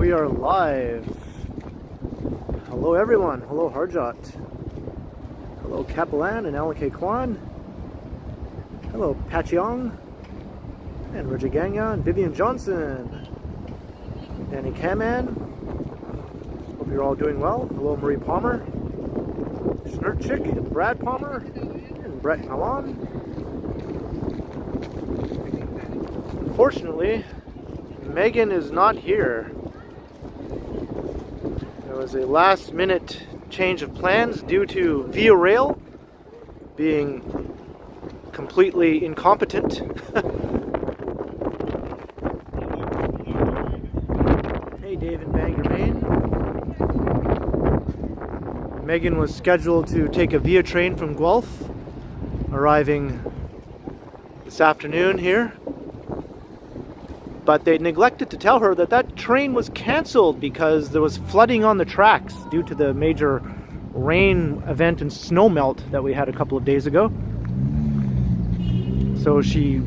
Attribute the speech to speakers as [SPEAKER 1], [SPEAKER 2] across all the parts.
[SPEAKER 1] We are live. Hello everyone. Hello Harjot. Hello Kapalan and Alan K. Kwan. Hello Patcheong and Roger Gagnon and Vivian Johnson. Danny Kaman. Hope you're all doing well. Hello Marie Palmer. Schnurtchick and Brad Palmer and Brett Alon. Unfortunately, Megan is not here. There was a last minute change of plans due to Via Rail being completely incompetent. Hey Dave in Bangor, Maine. Megan was scheduled to take a Via train from Guelph, arriving this afternoon here. But they neglected to tell her that that train was cancelled because there was flooding on the tracks due to the major rain event and snow melt that we had a couple of days ago. So she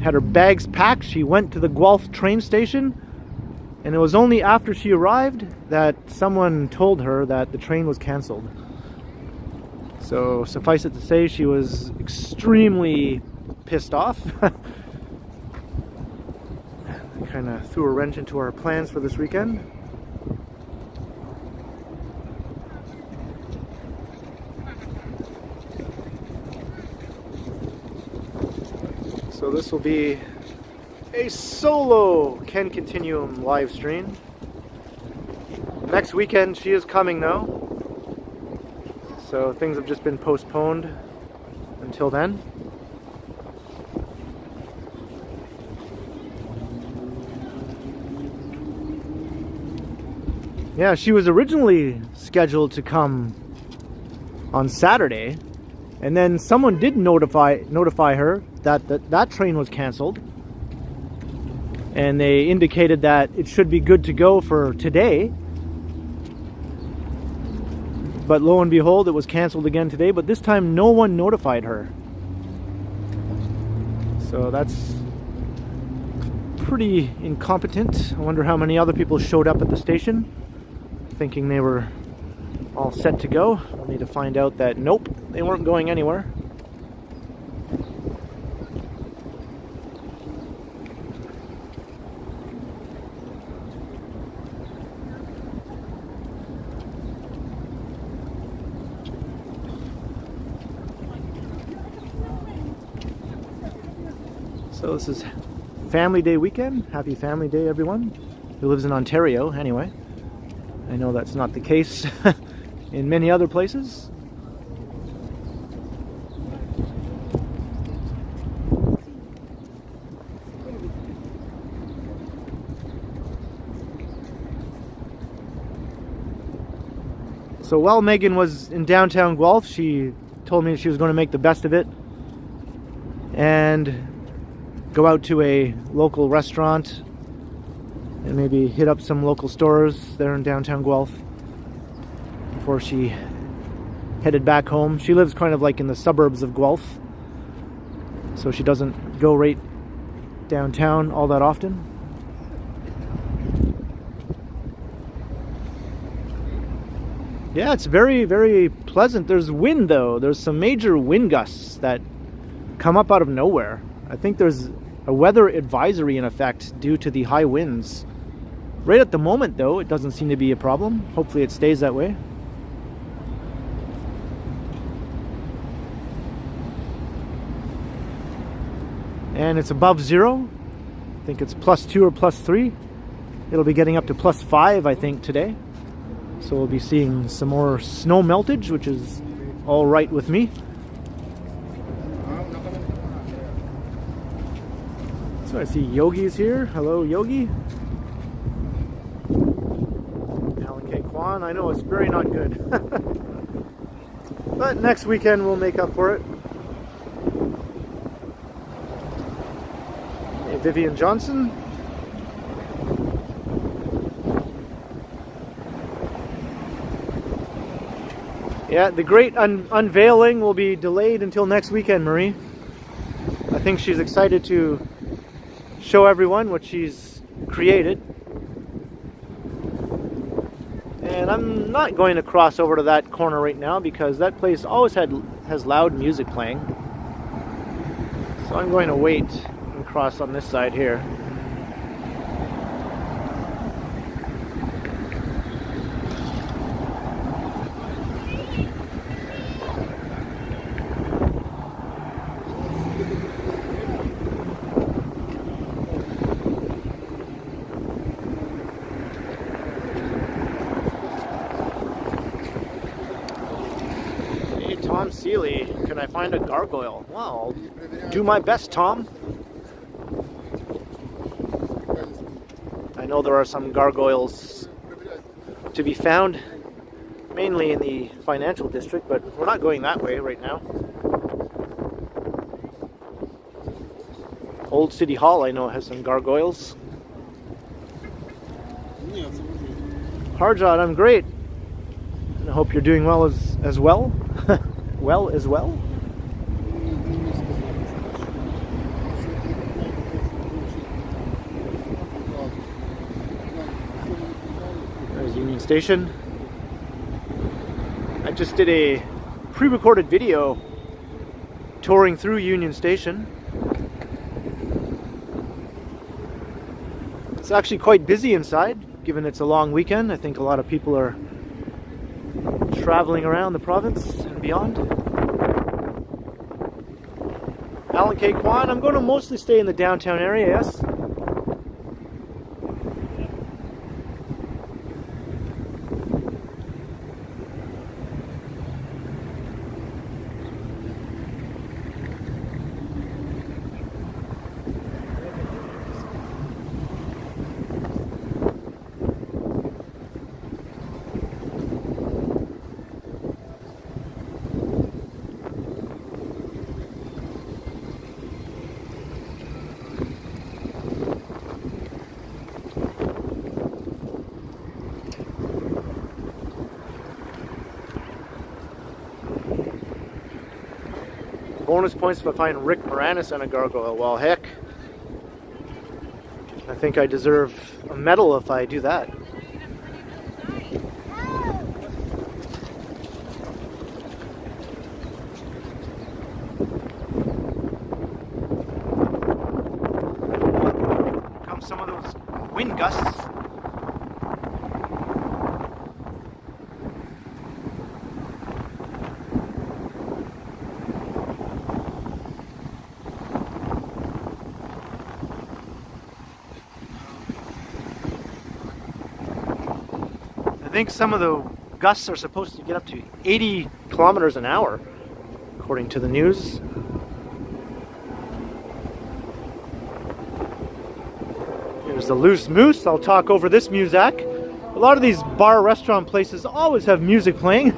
[SPEAKER 1] had her bags packed. She went to the Guelph train station, and it was only after she arrived that someone told her that the train was cancelled. So suffice it to say, she was extremely pissed off. Kind of threw a wrench into our plans for this weekend. So this will be a solo TheKenContinuum live stream. Next weekend she is coming though, so things have just been postponed until then. Yeah, she was originally scheduled to come on Saturday, and then someone did notify her that that train was canceled, and they indicated that it should be good to go for today. But lo and behold, it was canceled again today, but this time no one notified her. So that's pretty incompetent. I wonder how many other people showed up at the station thinking they were all set to go, only to find out that nope, they weren't going anywhere. So this is Family Day weekend. Happy Family Day, everyone who lives in Ontario, anyway. I know that's not the case in many other places. So while Megan was in downtown Guelph, she told me she was going to make the best of it and go out to a local restaurant and maybe hit up some local stores there in downtown Guelph before she headed back home. She lives kind of like in the suburbs of Guelph, so she doesn't go right downtown all that often. Yeah, it's very, very pleasant. There's wind though. There's some major wind gusts that come up out of nowhere. I think there's a weather advisory in effect due to the high winds. Right at the moment though, it doesn't seem to be a problem. Hopefully it stays that way. And it's above zero. I think it's +2 or +3. It'll be getting up to +5 I think today. So we'll be seeing some more snow meltage, which is all right with me. So I see Yogi's here. Hello, Yogi. Alan K. Kwan. I know it's very not good. But next weekend we'll make up for it. Hey, Vivian Johnson. Yeah, the great unveiling will be delayed until next weekend, Marie. I think she's excited to show everyone what she's created. And I'm not going to cross over to that corner right now because that place always has loud music playing. So I'm going to wait and cross on this side here. Tom Seeley, can I find a gargoyle? Well, I'll do my best, Tom. I know there are some gargoyles to be found, mainly in the financial district, but we're not going that way right now. Old City Hall, I know, has some gargoyles. Harjot, I'm great. I hope you're doing well as well. Well as well. There's Union Station. I just did a pre-recorded video touring through Union Station. It's actually quite busy inside, given it's a long weekend. I think a lot of people are traveling around the province and beyond. Alan K. Kwan, I'm going to mostly stay in the downtown area, yes. Bonus points if I find Rick Moranis and a gargoyle. Well, heck, I think I deserve a medal if I do that. Here come some of those wind gusts. I think some of the gusts are supposed to get up to 80 kilometers an hour, according to the news. Here's the Loose Moose. I'll talk over this muzak. A lot of these bar restaurant places always have music playing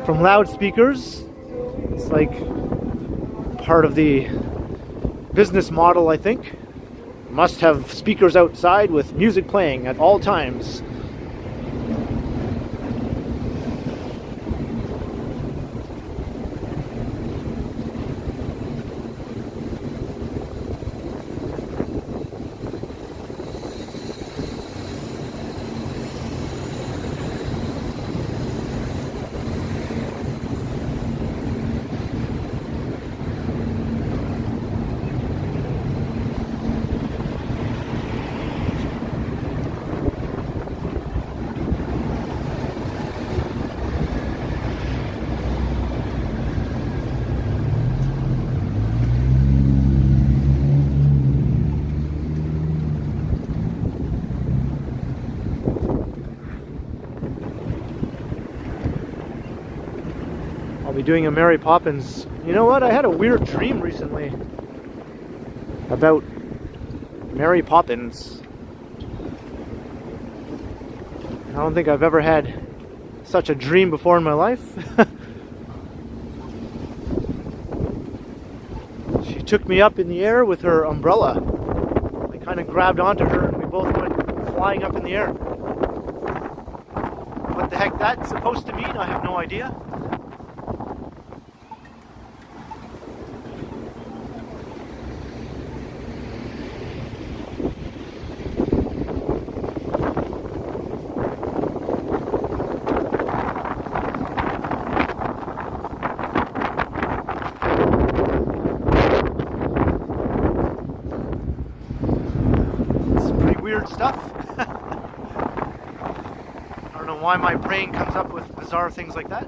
[SPEAKER 1] from loudspeakers. It's like part of the business model, I think. Must have speakers outside with music playing at all times. I'll be doing a Mary Poppins. You know what? I had a weird dream recently about Mary Poppins. I don't think I've ever had such a dream before in my life. She took me up in the air with her umbrella. I kind of grabbed onto her and we both went flying up in the air. What the heck that's supposed to mean, I have no idea. stuff. I don't know why my brain comes up with bizarre things like that.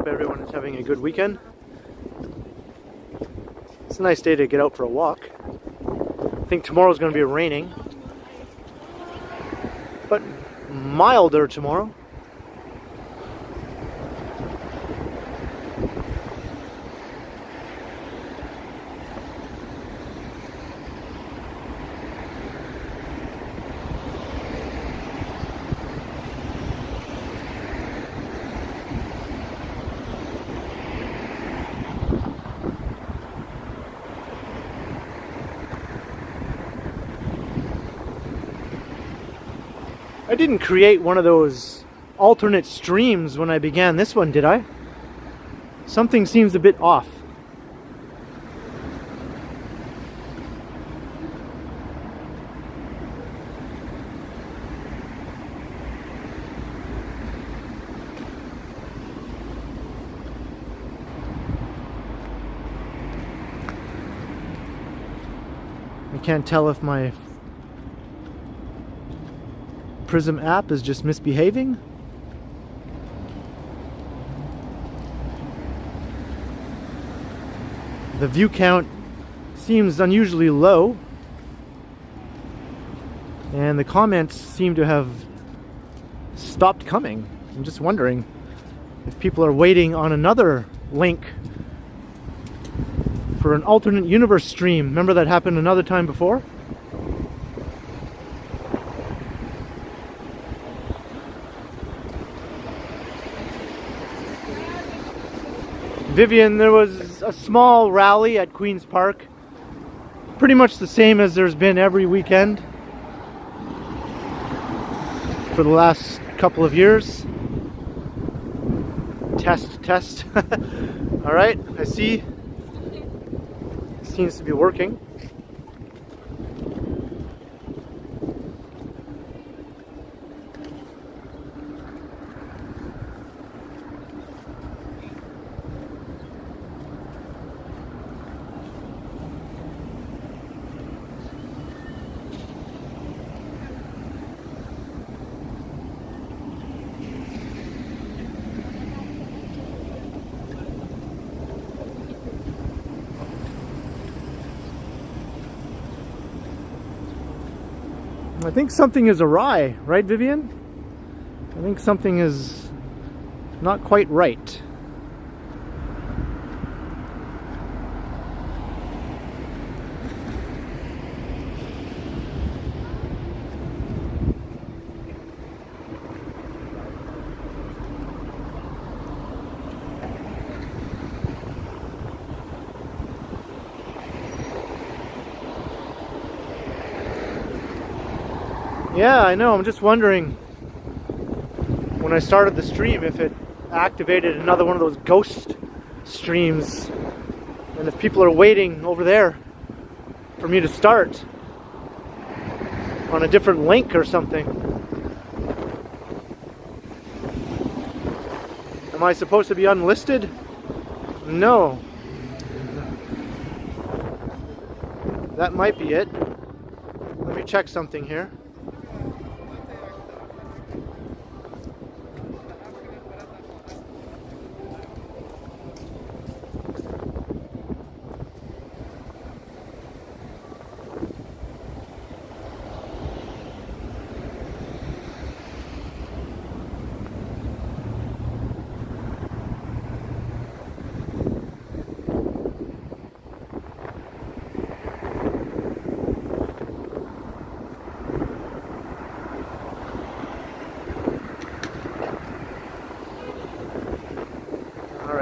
[SPEAKER 1] Everyone is having a good weekend. It's a nice day to get out for a walk. I think tomorrow's going to be raining, but milder tomorrow. I didn't create one of those alternate streams when I began this one, did I? Something seems a bit off. I can't tell if my Prism app is just misbehaving. The view count seems unusually low, and the comments seem to have stopped coming. I'm just wondering if people are waiting on another link for an alternate universe stream. Remember that happened another time before? Vivian, there was a small rally at Queen's Park, pretty much the same as there's been every weekend for the last couple of years. Test. All right, I see. Seems to be working. I think something is awry, right, Vivian? I think something is not quite right. Yeah, I know. I'm just wondering when I started the stream if it activated another one of those ghost streams, and if people are waiting over there for me to start on a different link or something. Am I supposed to be unlisted? No. That might be it. Let me check something here.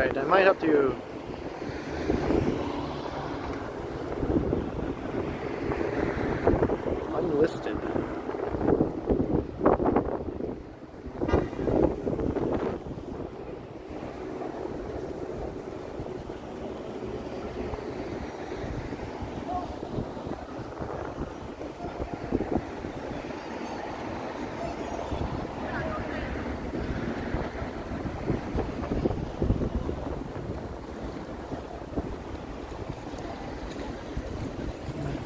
[SPEAKER 1] Alright, I might have to... Unlisted.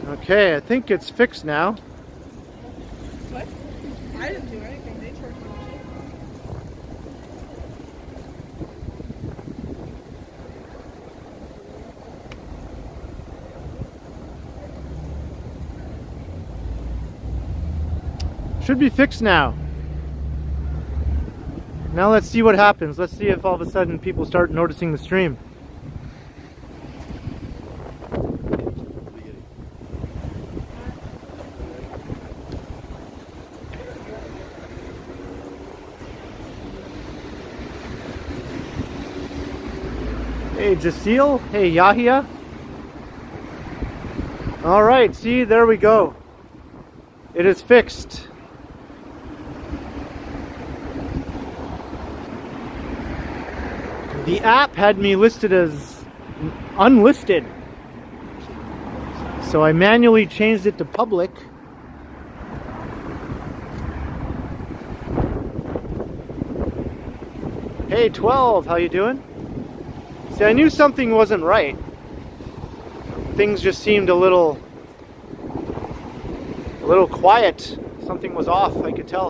[SPEAKER 1] Okay, I think it's fixed now.
[SPEAKER 2] What? I didn't do anything. They charged me.
[SPEAKER 1] Should be fixed now. Now let's see what happens. Let's see if all of a sudden people start noticing the stream. Hey Jasil, hey Yahia. Alright, see, there we go. It is fixed. The app had me listed as unlisted. So I manually changed it to public. Hey 12, how you doing? See, I knew something wasn't right. Things just seemed a little quiet. Something was off, I could tell.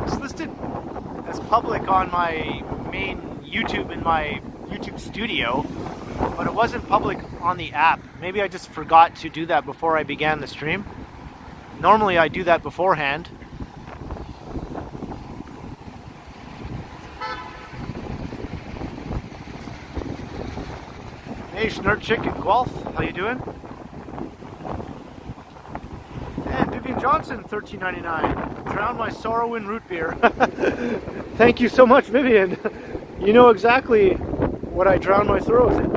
[SPEAKER 1] It's listed as public on my main YouTube in my YouTube studio, but it wasn't public on the app. Maybe I just forgot to do that before I began the stream. Normally I do that beforehand. Hey Schnurt Chick and Guelph, how you doing? And Vivian Johnson, $13.99. Drown my sorrow in root beer. Thank you so much, Vivian. You know exactly what I drown my sorrows in.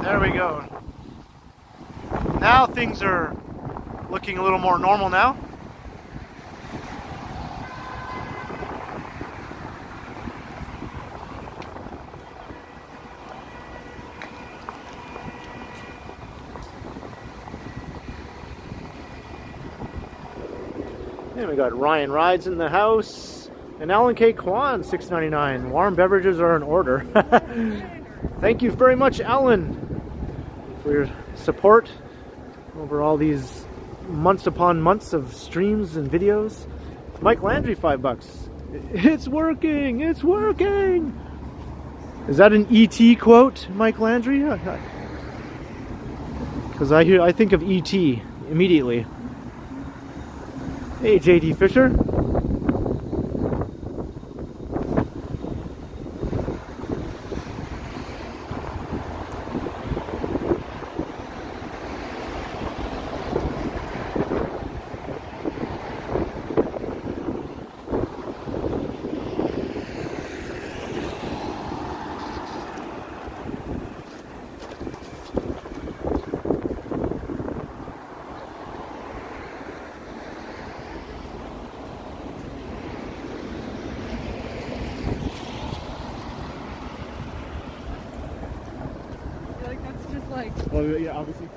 [SPEAKER 1] There we go. Now things are looking a little more normal now. And we got Ryan Rides in the house, and Alan K. Kwan, $6.99. Warm beverages are in order. Thank you very much, Alan, for your support over all these months upon months of streams and videos. Mike Landry, $5. It's working! It's working! Is that an E.T. quote, Mike Landry? Because I think of E.T. immediately. Hey, J.D. Fisher. Well, yeah, obviously.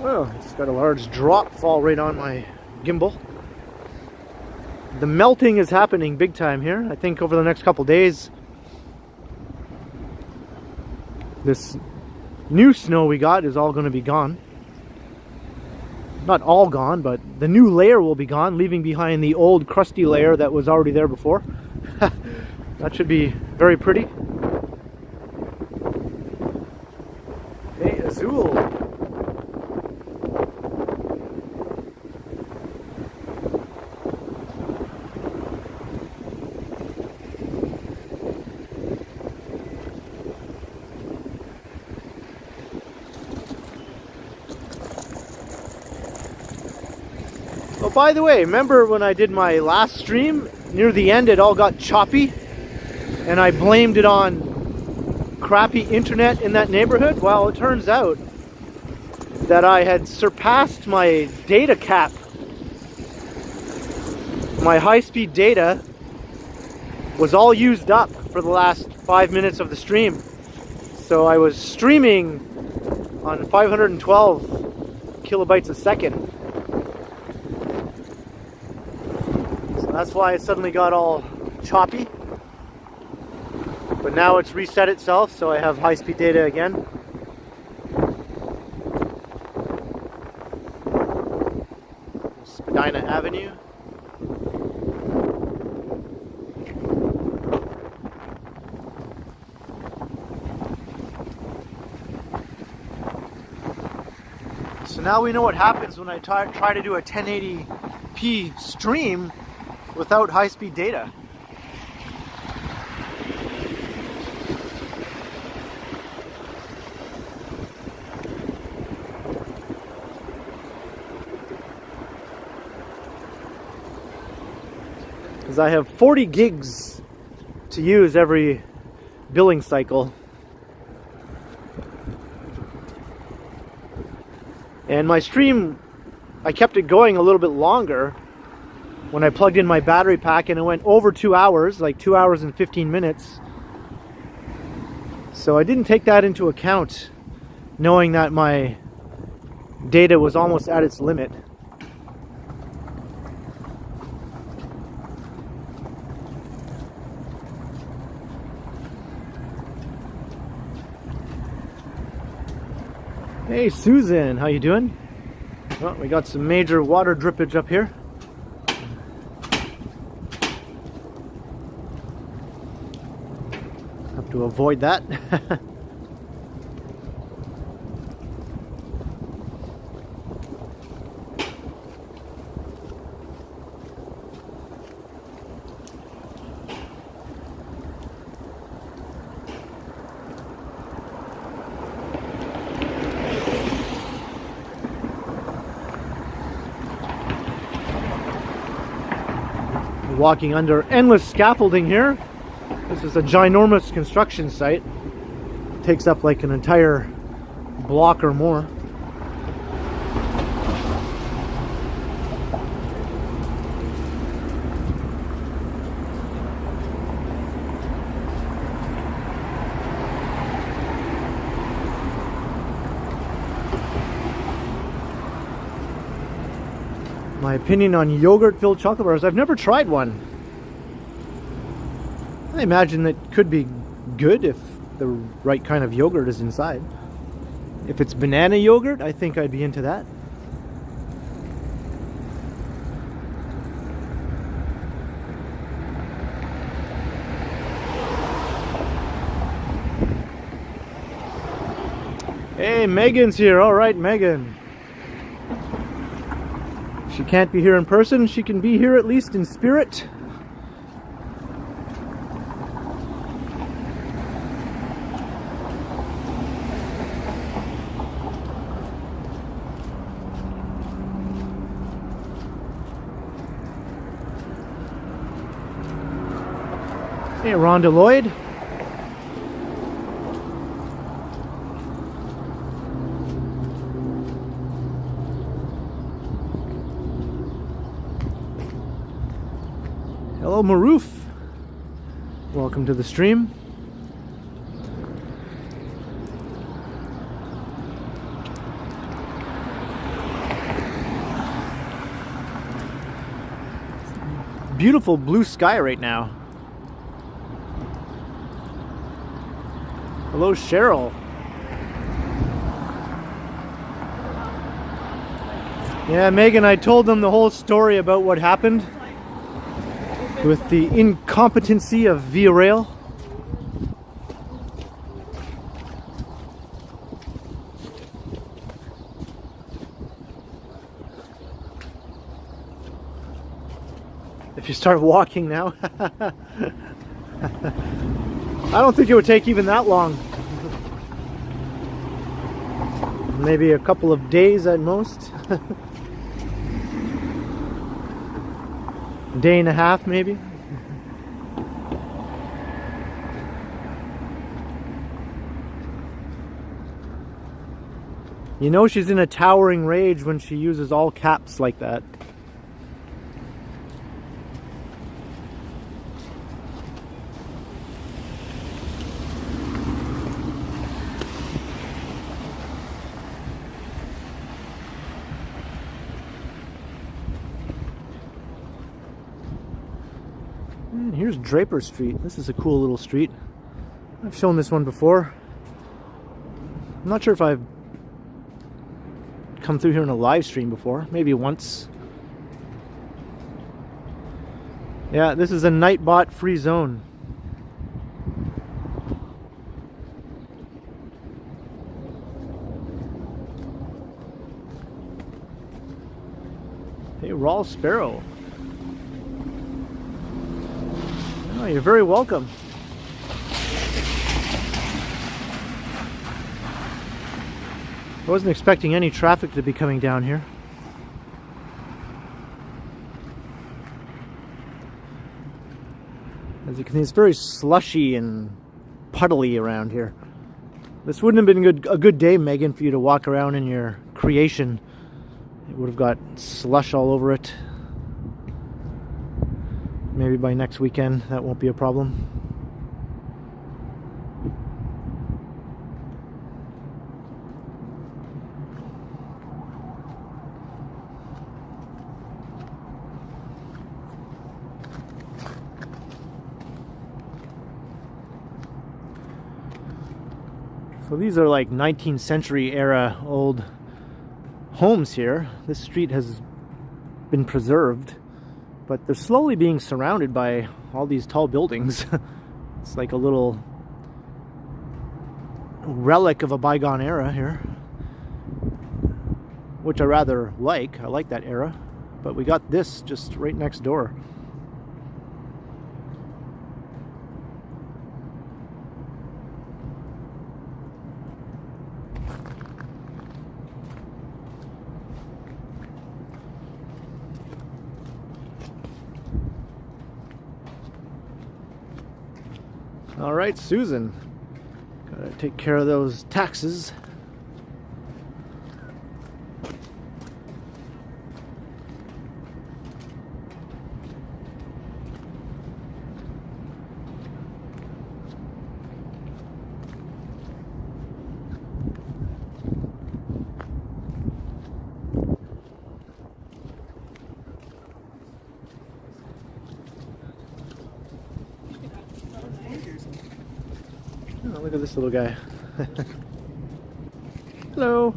[SPEAKER 1] Well, it's got a large drop fall right on my gimbal. The melting is happening big time here. I think over the next couple days, this new snow we got is all going to be gone. Not all gone, but the new layer will be gone, leaving behind the old crusty layer that was already there before. That should be very pretty. Hey, Azul. by the way, remember when I did my last stream, near the end it all got choppy and I blamed it on crappy internet in that neighborhood? Well, it turns out that I had surpassed my data cap. My high-speed data was all used up for the last 5 minutes of the stream. So I was streaming on 512 kilobytes a second. So that's why it suddenly got all choppy. But now it's reset itself, so I have high-speed data again. Spadina Avenue. So now we know what happens when I try to do a 1080p stream without high-speed data. Because I have 40 gigs to use every billing cycle. And my stream, I kept it going a little bit longer when I plugged in my battery pack, and it went over 2 hours, like 2 hours and 15 minutes. So I didn't take that into account, knowing that my data was almost at its limit. Hey Susan, how you doing? Well, we got some major water drippage up here. Have to avoid that. Walking under endless scaffolding here. This is a ginormous construction site. It takes up like an entire block or more. My opinion on yogurt-filled chocolate bars. I've never tried one. I imagine that could be good if the right kind of yogurt is inside. If it's banana yogurt, I think I'd be into that. Hey, Megan's here. All right, Megan. She can't be here in person, she can be here at least in spirit. Hey, Rhonda Lloyd. Hello, Maroof. Welcome to the stream. Beautiful blue sky right now. Hello, Cheryl. Yeah, Megan, I told them the whole story about what happened with the incompetency of Via Rail. If you start walking now. I don't think it would take even that long. Maybe a couple of days at most. day and a half maybe. You know she's in a towering rage when she uses all caps like that. And here's Draper Street. This is a cool little street. I've shown this one before. I'm not sure if I've come through here in a live stream before. Maybe once. Yeah, this is a Nightbot free zone. Hey, Raw Sparrow. Oh, you're very welcome. I wasn't expecting any traffic to be coming down here. As you can see, it's very slushy and puddly around here. This wouldn't have been a good day, Megan, for you to walk around in your creation. It would have got slush all over it. Maybe by next weekend that won't be a problem. So these are like 19th century era old homes here. This street has been preserved, but they're slowly being surrounded by all these tall buildings. It's like a little relic of a bygone era here, which I rather like. I like that era, but we got this just right next door. All right, Susan, gotta take care of those taxes. Oh, look at this little guy. Hello.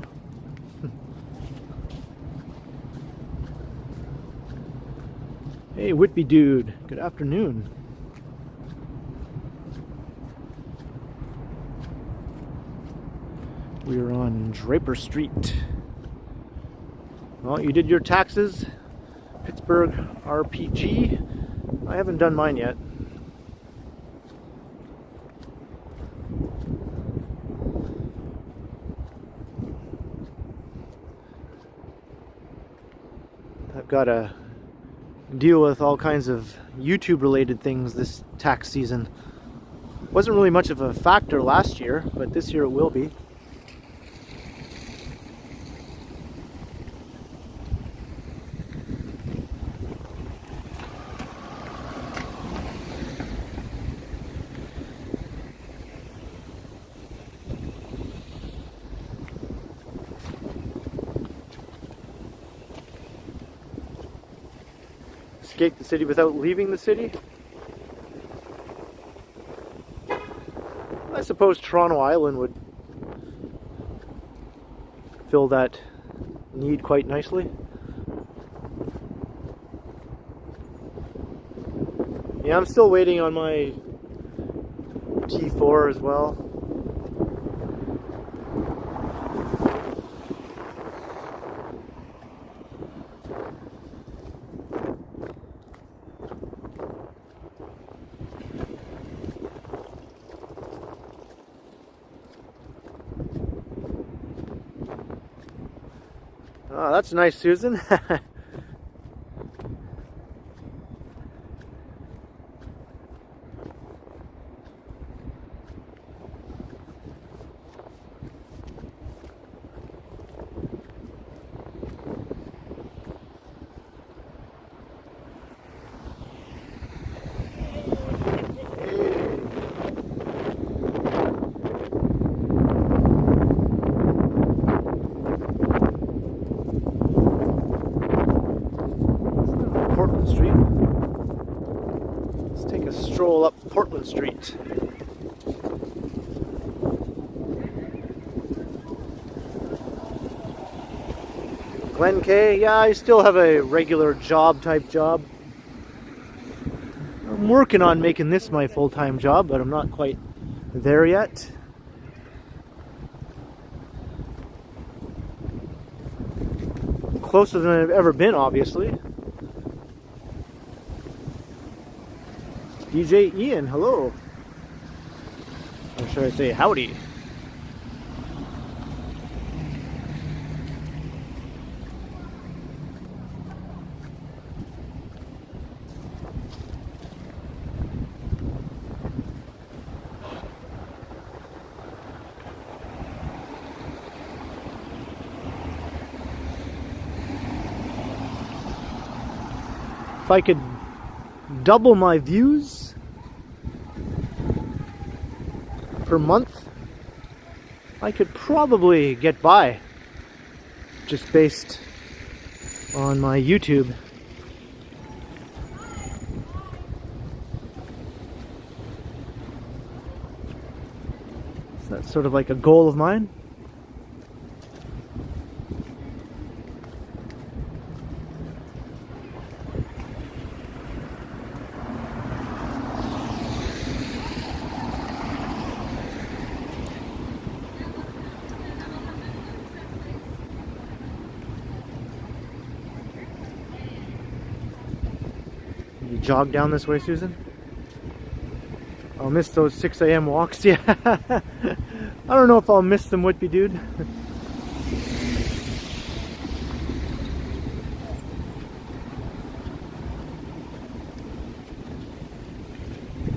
[SPEAKER 1] Hey, Whitby dude. Good afternoon. We are on Draper Street. Well, you did your taxes, Pittsburgh RPG. I haven't done mine yet. I've got to deal with all kinds of YouTube related things this tax season. Wasn't really much of a factor last year, but this year it will be. Escape the city without leaving the city? I suppose Toronto Island would fill that need quite nicely. Yeah, I'm still waiting on my T4 as well. Oh, that's nice, Susan. a stroll up Portland Street. Glen K, yeah, I still have a regular type job. I'm working on making this my full-time job, but I'm not quite there yet. Closer than I've ever been, obviously. DJ Ian, hello. Or should I say howdy? If I could double my views per month, I could probably get by just based on my YouTube. So that's sort of like a goal of mine. Jog down this way, Susan? I'll miss those 6 a.m. walks. Yeah. I don't know if I'll miss them, Whitby dude.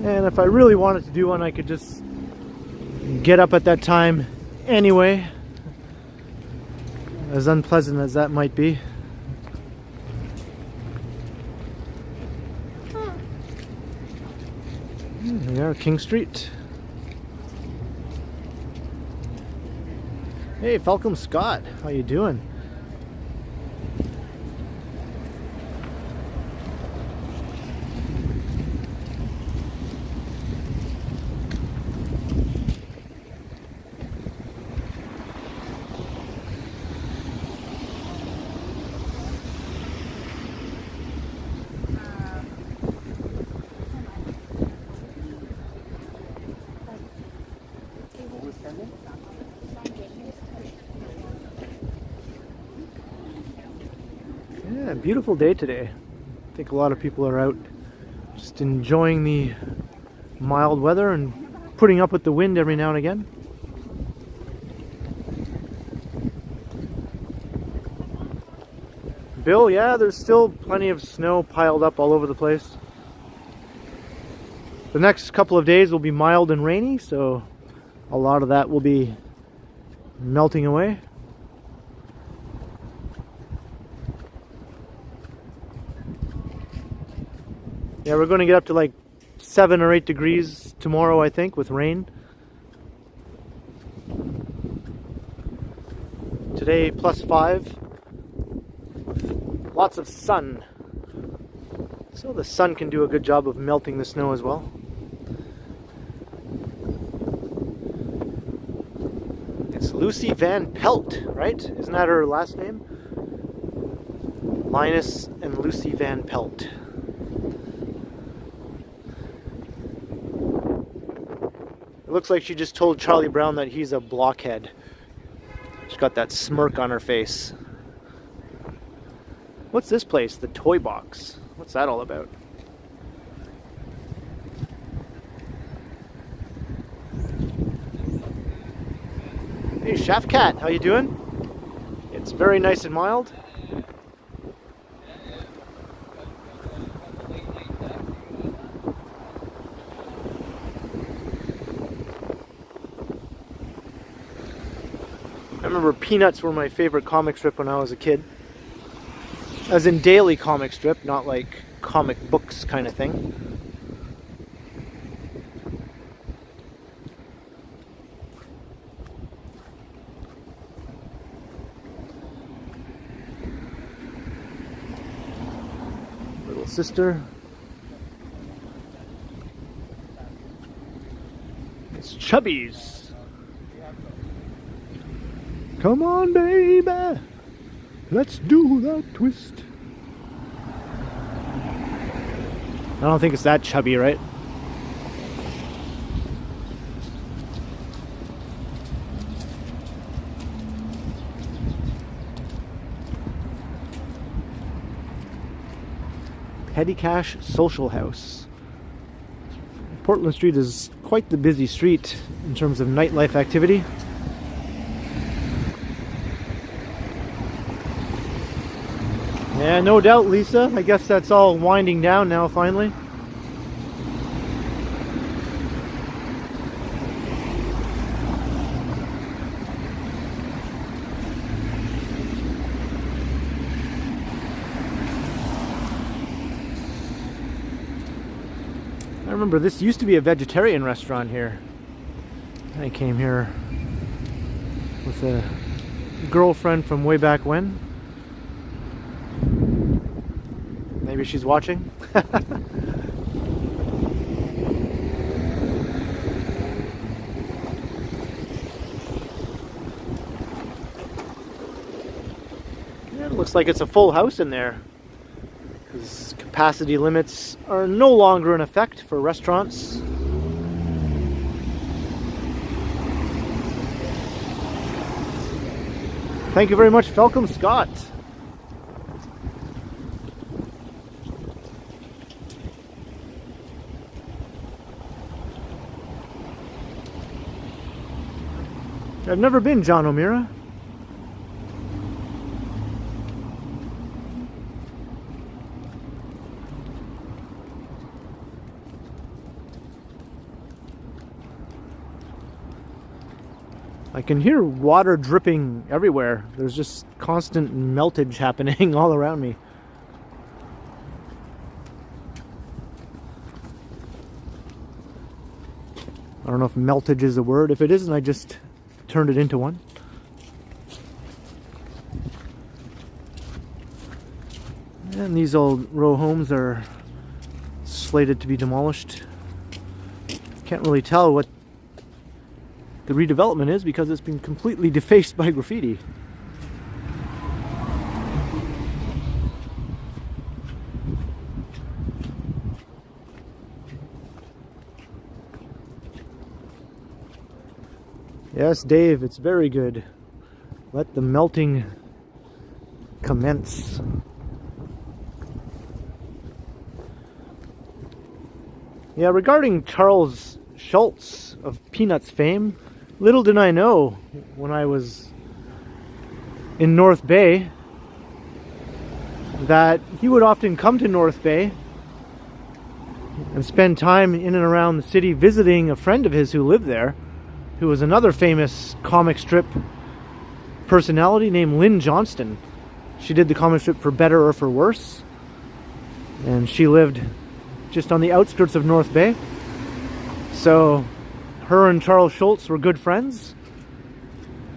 [SPEAKER 1] And if I really wanted to do one, I could just get up at that time anyway. As unpleasant as that might be. Here, King Street. Hey, Falcon Scott, how you doing? Yeah, beautiful day today. I think a lot of people are out just enjoying the mild weather and putting up with the wind every now and again. Bill, yeah, there's still plenty of snow piled up all over the place. The next couple of days will be mild and rainy, so a lot of that will be melting away. Yeah, we're going to get up to like 7 or 8 degrees tomorrow, I think, with rain. Today, +5. Lots of sun. So the sun can do a good job of melting the snow as well. It's Lucy Van Pelt, right? Isn't that her last name? Linus and Lucy Van Pelt. It looks like she just told Charlie Brown that he's a blockhead. She's got that smirk on her face. What's this place? The Toy Box. What's that all about? Hey, Chef Cat, how you doing? It's very nice and mild. I remember Peanuts were my favorite comic strip when I was a kid. As in daily comic strip, not like comic books kind of thing. Little sister. It's Chubby's. Come on, baby. Let's do that twist. I don't think it's that chubby, right? Petty Cash Social House. Portland Street is quite the busy street in terms of nightlife activity. Yeah, no doubt, Lisa. I guess that's all winding down now, finally. I remember this used to be a vegetarian restaurant here. I came here with a girlfriend from way back when. Maybe she's watching. Yeah, it looks like it's a full house in there, because capacity limits are no longer in effect for restaurants. Thank you very much, Falcom Scott. I've never been, John O'Meara. I can hear water dripping everywhere. There's just constant meltage happening all around me. I don't know if meltage is a word. If it isn't, I just turned it into one. And these old row homes are slated to be demolished. Can't really tell what the redevelopment is because it's been completely defaced by graffiti. Yes, Dave, it's very good. Let the melting commence. Yeah, regarding Charles Schultz of Peanuts fame, little did I know when I was in North Bay that he would often come to North Bay and spend time in and around the city visiting a friend of his who lived there, who was another famous comic strip personality named Lynn Johnston. She did the comic strip For Better or For Worse, and she lived just on the outskirts of North Bay. So her and Charles Schultz were good friends,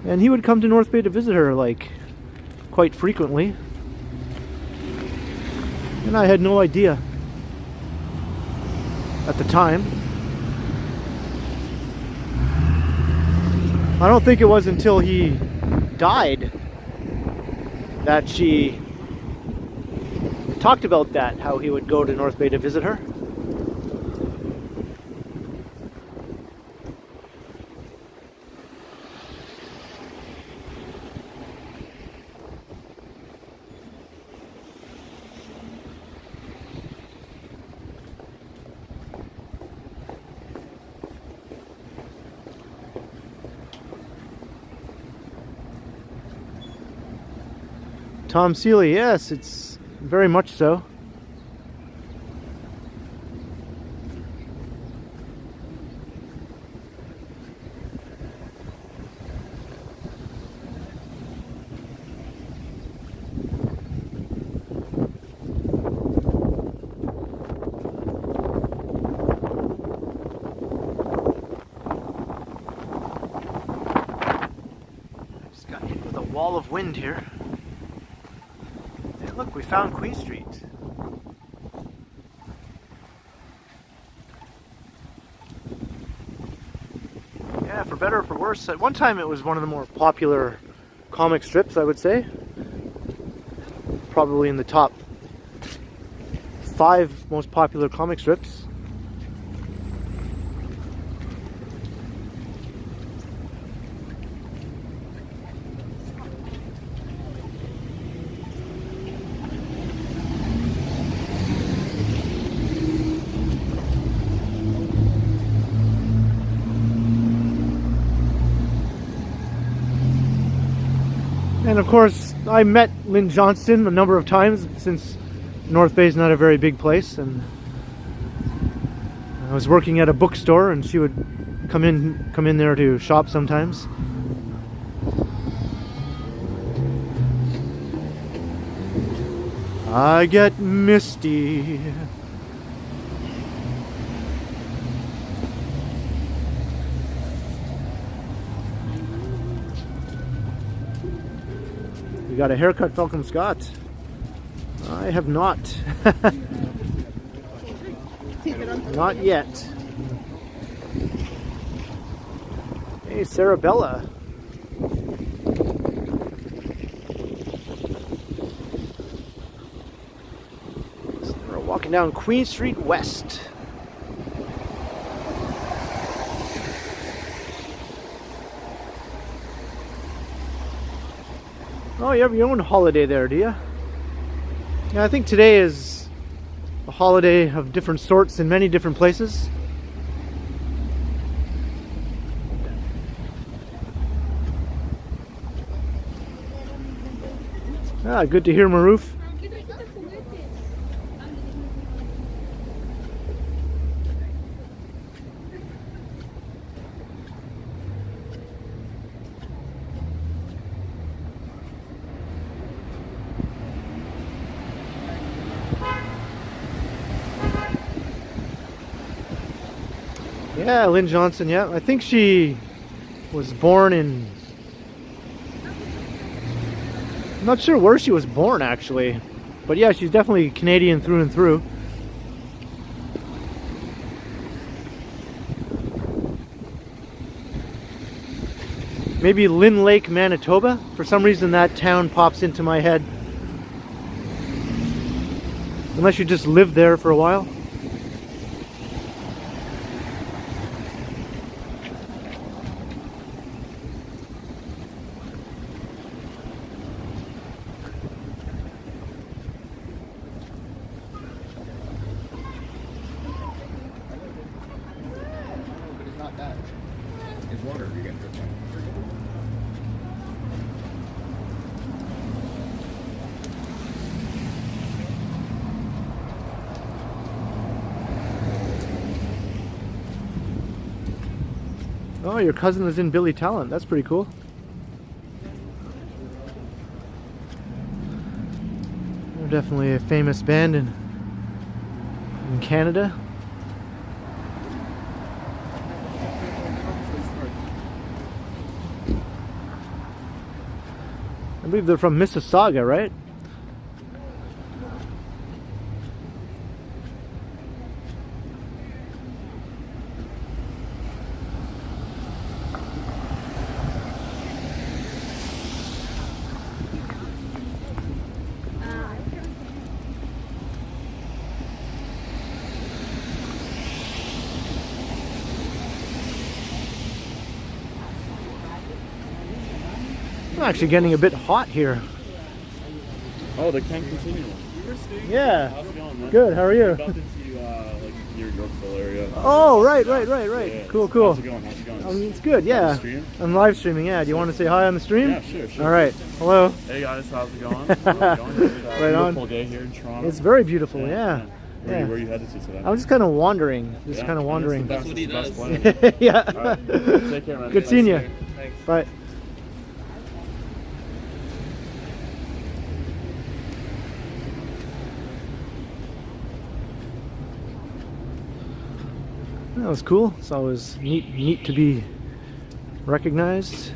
[SPEAKER 1] and he would come to North Bay to visit her, like, quite frequently. And I had no idea at the time. I don't think it was until he died that she talked about that, how he would go to North Bay to visit her. Tom Seeley, yes, it's very much so. Just got hit with a wall of wind here. Look, we found Queen Street. Yeah, for better or for worse. At one time it was one of the more popular comic strips, I would say. Probably in the top 5 most popular comic strips. And of course, I met Lynn Johnston a number of times since North Bay is not a very big place, and I was working at a bookstore, and she would come in there to shop sometimes. I get misty. You got a haircut, Falcon Scott? I have not. Not yet. Hey, Sarabella. So we're walking down Queen Street West. Oh, you have your own holiday there, do you? Yeah, I think today is a holiday of different sorts in many different places. Ah, good to hear, Maroof. Yeah, Lynn Johnson, yeah. I think she was born in... I'm not sure where she was born, actually. But yeah, she's definitely Canadian through and through. Maybe Lynn Lake, Manitoba? For some reason that town pops into my head. Unless you just lived there for a while. Oh, your cousin is in Billy Talent. That's pretty cool. They're definitely a famous band in Canada. I believe they're from Mississauga, right? I'm actually getting a bit hot here.
[SPEAKER 3] Oh, TheKenContinuum.
[SPEAKER 1] Yeah.
[SPEAKER 3] How's it going, man?
[SPEAKER 1] Good. How are you?
[SPEAKER 3] About into like near Yorkville area.
[SPEAKER 1] Oh, right.
[SPEAKER 3] Yeah.
[SPEAKER 1] Cool.
[SPEAKER 3] How's it going?
[SPEAKER 1] It's good. Yeah.
[SPEAKER 3] Stream?
[SPEAKER 1] I'm live streaming. Yeah. Do you want to say hi on the stream?
[SPEAKER 3] Yeah, sure.
[SPEAKER 1] All right. Hello.
[SPEAKER 3] Hey guys, how's it going? How's it going? It's a
[SPEAKER 1] Right on.
[SPEAKER 3] beautiful day here in Toronto.
[SPEAKER 1] It's very beautiful. Yeah.
[SPEAKER 3] Where are you headed to today?
[SPEAKER 1] I'm just kind of wandering.
[SPEAKER 3] That's what he does.
[SPEAKER 1] Yeah.
[SPEAKER 3] All right. Take care, man.
[SPEAKER 1] Good seeing you.
[SPEAKER 3] Thanks.
[SPEAKER 1] Bye. That was cool. It's always neat to be recognized.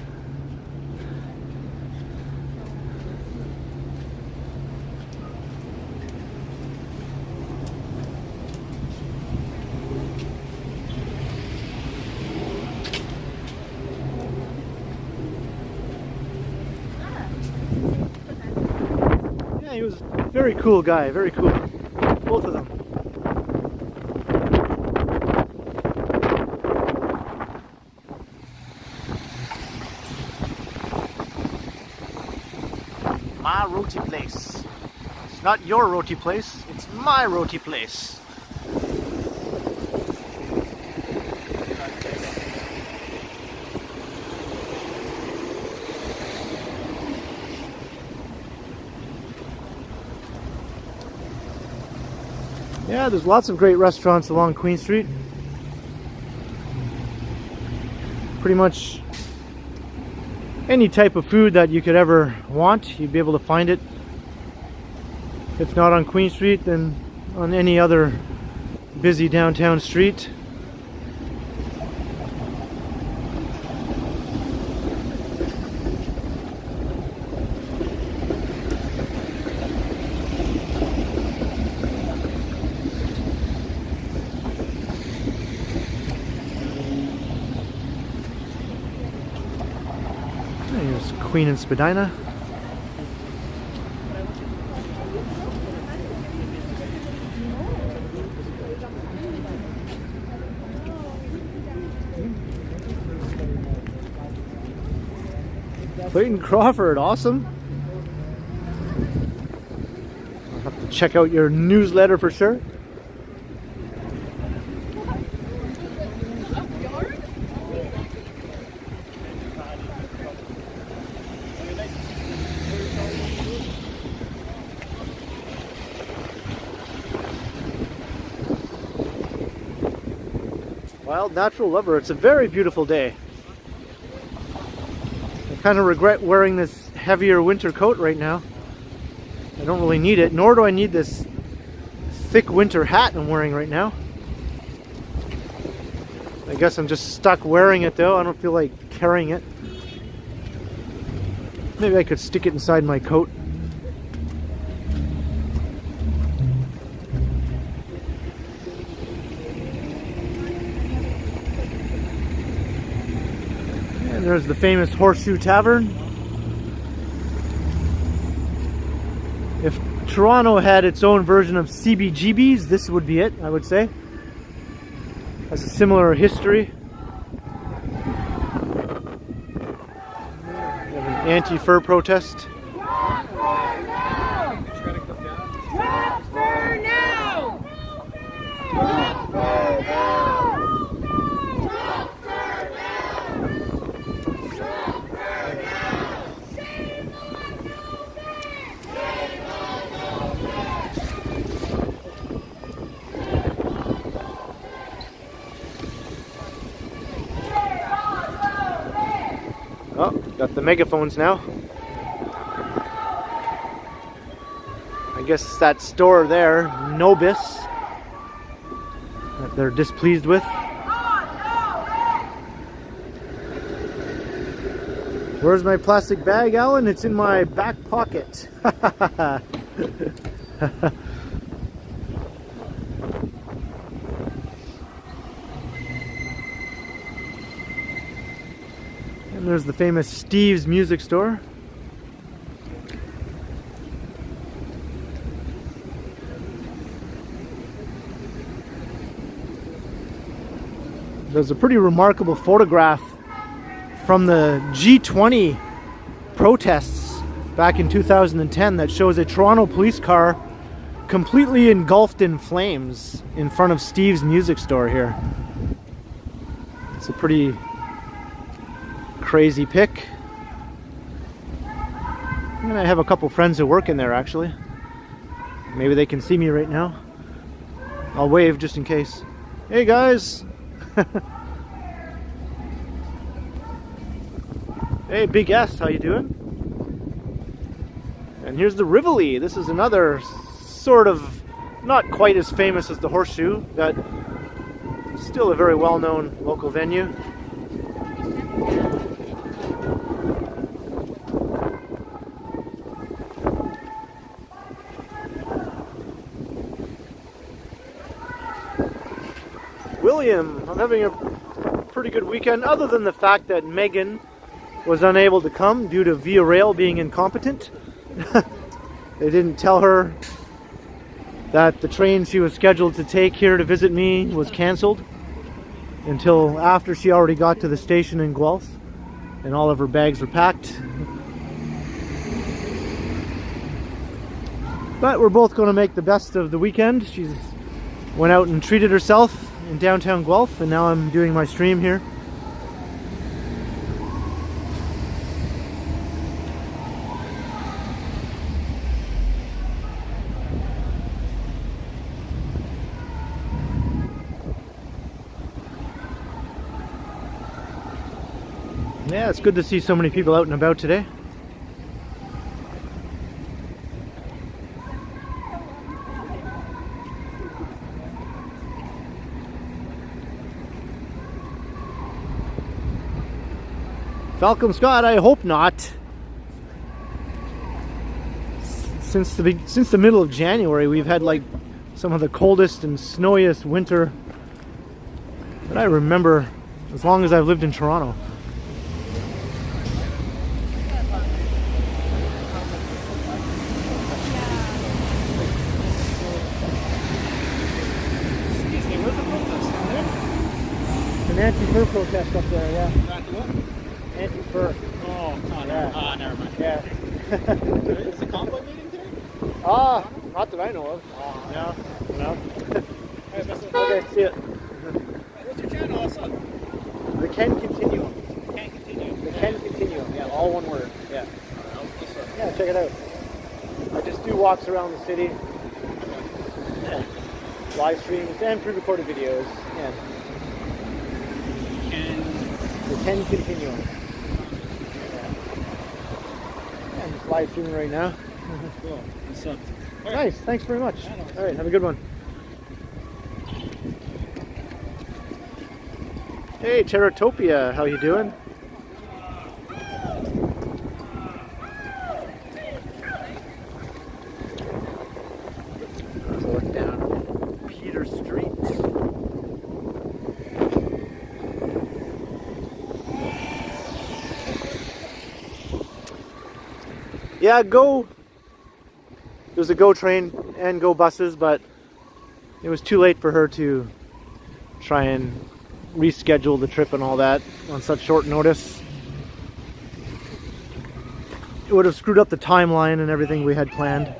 [SPEAKER 1] Very cool guy, very cool. Both of them. My roti place. It's not your roti place, it's my roti place. Yeah, there's lots of great restaurants along Queen Street. Pretty much any type of food that you could ever want, you'd be able to find it. If not on Queen Street, then on any other busy downtown street. Here's Queen and Spadina. Clayton Crawford, awesome. I'll have to check out your newsletter for sure. Wild Natural Lover, it's a very beautiful day. I kind of regret wearing this heavier winter coat right now. I don't really need it, nor do I need this thick winter hat I'm wearing right now. I guess I'm just stuck wearing it though. I don't feel like carrying it. Maybe I could stick it inside my coat. And there's the famous Horseshoe Tavern. If Toronto had its own version of CBGBs, this would be it, I would say. Has a similar history. We have an anti-fur protest. Oh, got the megaphones now. I guess it's that store there, Nobis, that they're displeased with. Where's my plastic bag, Alan? It's in my back pocket. And there's the famous Steve's Music Store. There's a pretty remarkable photograph from the G20 protests back in 2010 that shows a Toronto police car completely engulfed in flames in front of Steve's Music Store here. It's a pretty crazy pic. And I have a couple friends who work in there actually. Maybe they can see me right now. I'll wave just in case. Hey guys! Hey Big S, how you doing? And here's the Rivoli. This is another sort of not quite as famous as the Horseshoe, but still a very well-known local venue. William, I'm having a pretty good weekend, other than the fact that Megan was unable to come due to Via Rail being incompetent. They didn't tell her that the train she was scheduled to take here to visit me was canceled until after she already got to the station in Guelph and all of her bags were packed. But we're both going to make the best of the weekend. She went out and treated herself in downtown Guelph, and now I'm doing my stream here. Yeah, it's good to see so many people out and about today. Falcon Scott, I hope not. Since the middle of January, we've had like some of the coldest and snowiest winter that I remember as long as I've lived in Toronto. An anti-fur protest up there, yeah. Anti-fur.
[SPEAKER 4] Oh,
[SPEAKER 1] yeah.
[SPEAKER 4] Never mind.
[SPEAKER 1] Yeah.
[SPEAKER 4] Is the convoy meeting today?
[SPEAKER 1] Not that I know of. No. Okay, see it.
[SPEAKER 4] What's your channel? What's up?
[SPEAKER 1] TheKenContinuum.
[SPEAKER 4] TheKenContinuum.
[SPEAKER 1] TheKenContinuum. Yeah, all one word. Yeah. Yeah, check it out. I just do walks around the city. Yeah. Live streams and pre-recorded videos. Yeah. TheKenContinuum. Yeah, I'm just live streaming right now.
[SPEAKER 4] Cool. What's up?
[SPEAKER 1] Nice, thanks very much. Alright, have a good one. Hey, Terratopia, how you doing? Let's look down Peter Street. Yeah, there's a GO train and GO buses, but it was too late for her to try and reschedule the trip and all that on such short notice. It would have screwed up the timeline and everything we had planned.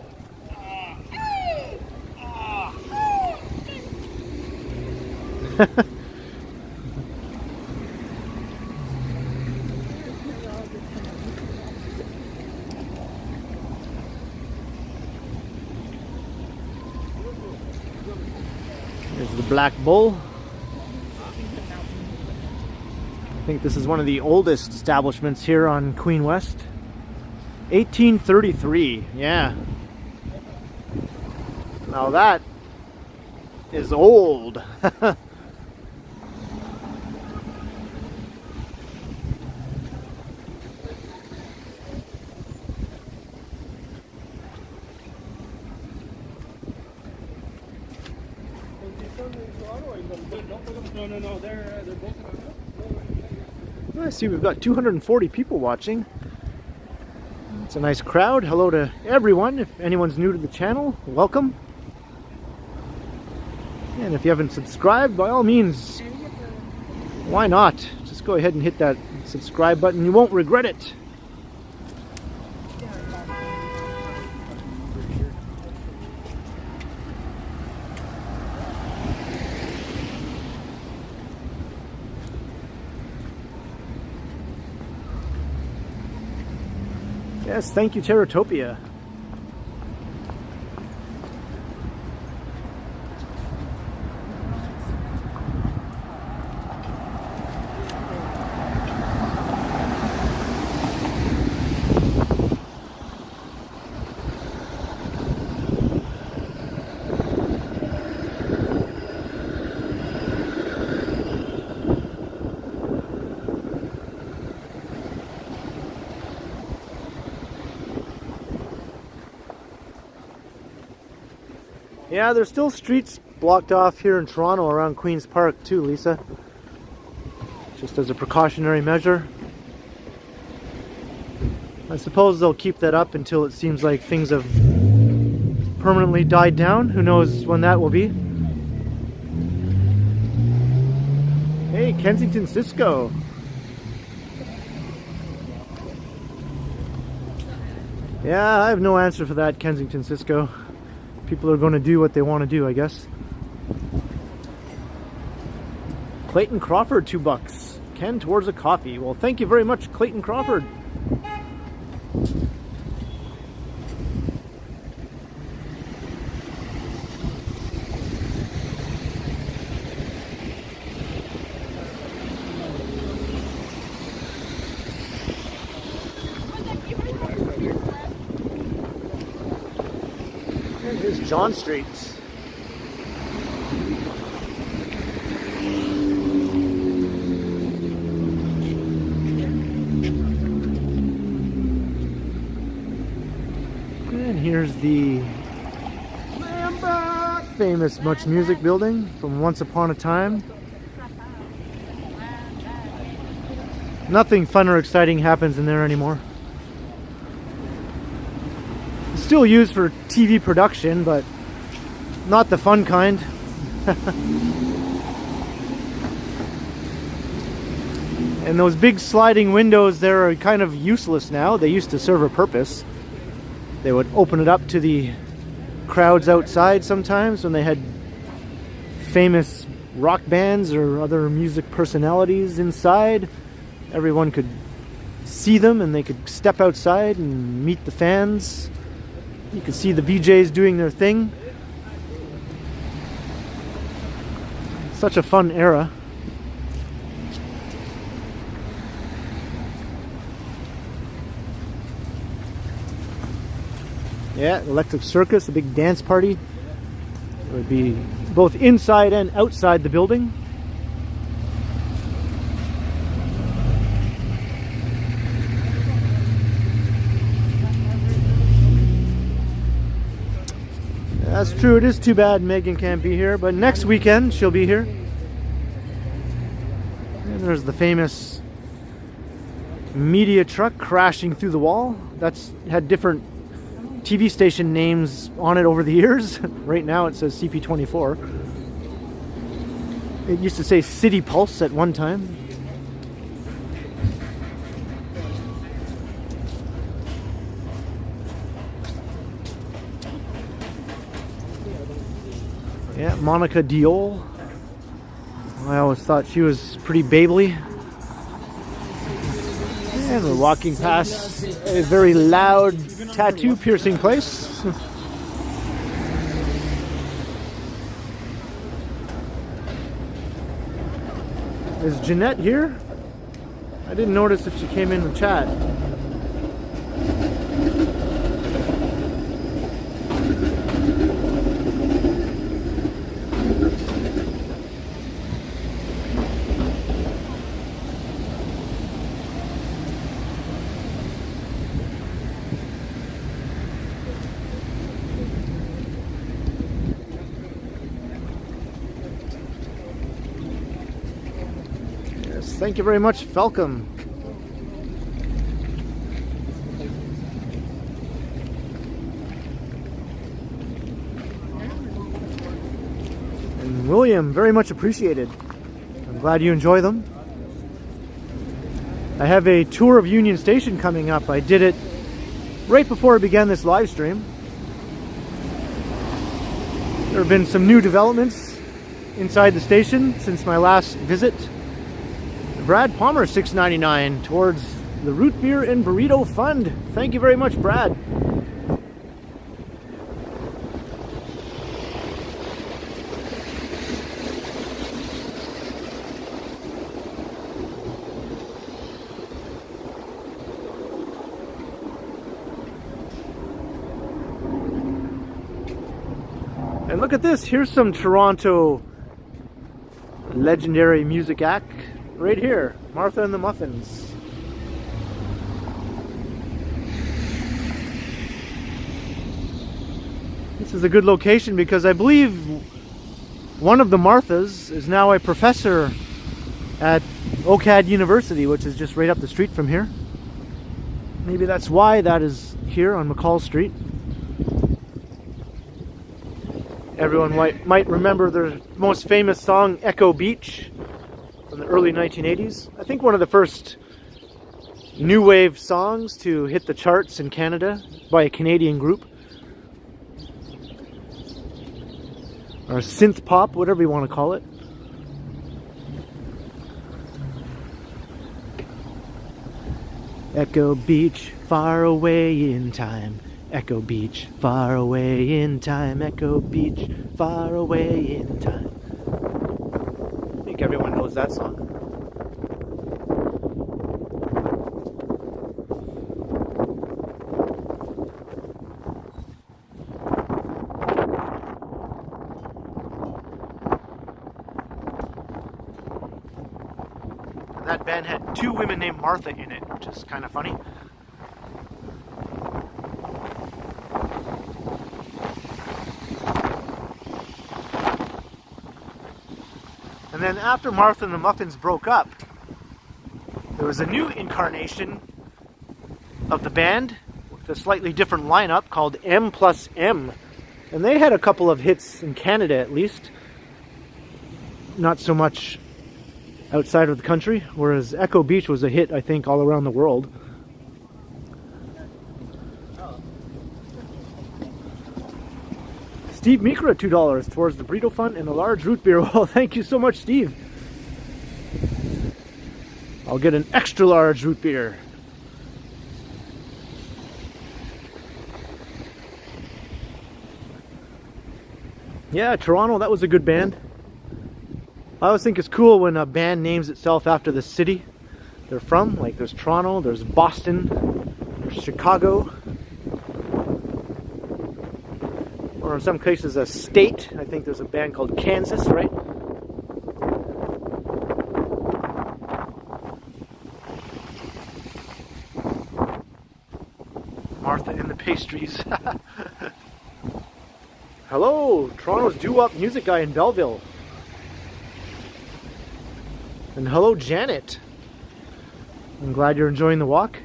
[SPEAKER 1] Here's the Black Bull. I think this is one of the oldest establishments here on Queen West. 1833, yeah. Now that is old.
[SPEAKER 4] No, they're both
[SPEAKER 1] I see we've got 240 people watching. It's a nice crowd. Hello to everyone. If anyone's new to the channel, welcome. And if you haven't subscribed, by all means, why not? Just go ahead and hit that subscribe button. You won't regret it. Yes, thank you, Terratopia. Yeah, there's still streets blocked off here in Toronto around Queen's Park too, Lisa. Just as a precautionary measure. I suppose they'll keep that up until it seems like things have permanently died down. Who knows when that will be. Hey, Kensington Cisco. Yeah, I have no answer for that, Kensington Cisco. People are going to do what they want to do, I guess. Clayton Crawford, $2. Ken, towards a coffee. Well, thank you very much, Clayton Crawford. Here's John Street. And here's the famous Much Music building from Once Upon a Time. Nothing fun or exciting happens in there anymore. Still used for TV production, but not the fun kind. And those big sliding windows there are kind of useless now. They used to serve a purpose. They would open it up to the crowds outside sometimes when they had famous rock bands or other music personalities inside. Everyone could see them and they could step outside and meet the fans. You could see the VJs doing their thing. Such a fun era. Yeah, Electric Circus, the big dance party. It would be both inside and outside the building. That's true, it is too bad Megan can't be here, but next weekend she'll be here. And there's the famous media truck crashing through the wall. That's had different TV station names on it over the years. Right now it says CP24. It used to say City Pulse at one time. Yeah, Monica Diol. I always thought she was pretty babely. And we're walking past a very loud tattoo piercing place. Is Jeanette here? I didn't notice if she came in the chat. Thank you very much, Falcom. And William, very much appreciated. I'm glad you enjoy them. I have a tour of Union Station coming up. I did it right before I began this live stream. There have been some new developments inside the station since my last visit. Brad Palmer, $6.99 towards the Root Beer and Burrito Fund. Thank you very much, Brad. And look at this. Here's some Toronto legendary music act. Right here, Martha and the Muffins. This is a good location because I believe one of the Marthas is now a professor at OCAD University, which is just right up the street from here. Maybe that's why that is here on McCall Street. Everyone might remember their most famous song, Echo Beach, from the early 1980s. I think one of the first new wave songs to hit the charts in Canada by a Canadian group. Or synth pop, whatever you want to call it. Echo Beach, far away in time. Echo Beach, far away in time. Echo Beach, far away in time. I think everyone knows that song. That band had 2 women named Martha in it, which is kind of funny. And then after Martha and the Muffins broke up, there was a new incarnation of the band with a slightly different lineup called M+M. And they had a couple of hits in Canada at least. Not so much outside of the country, whereas Echo Beach was a hit, I think, all around the world. Steve Meeker at $2 towards the burrito fund and a large root beer. Well, thank you so much, Steve. I'll get an extra large root beer. Yeah, Toronto, that was a good band. I always think it's cool when a band names itself after the city they're from. Like there's Toronto, there's Boston, there's Chicago. Or in some cases a state. I think there's a band called Kansas, right? Martha and the Pastries. Hello, Toronto's doo-wop music guy in Belleville. And hello, Janet. I'm glad you're enjoying the walk.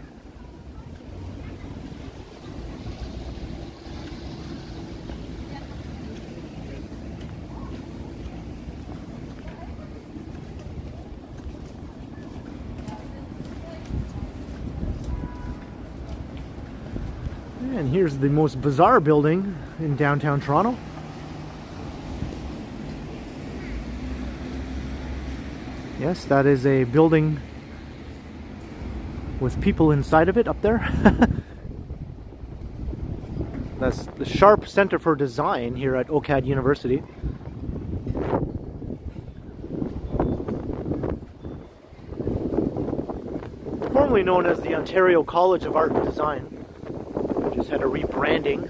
[SPEAKER 1] And here's the most bizarre building in downtown Toronto. Yes, that is a building with people inside of it up there. That's the Sharp Center for Design here at OCAD University. Formerly known as the Ontario College of Art and Design. Just had a rebranding.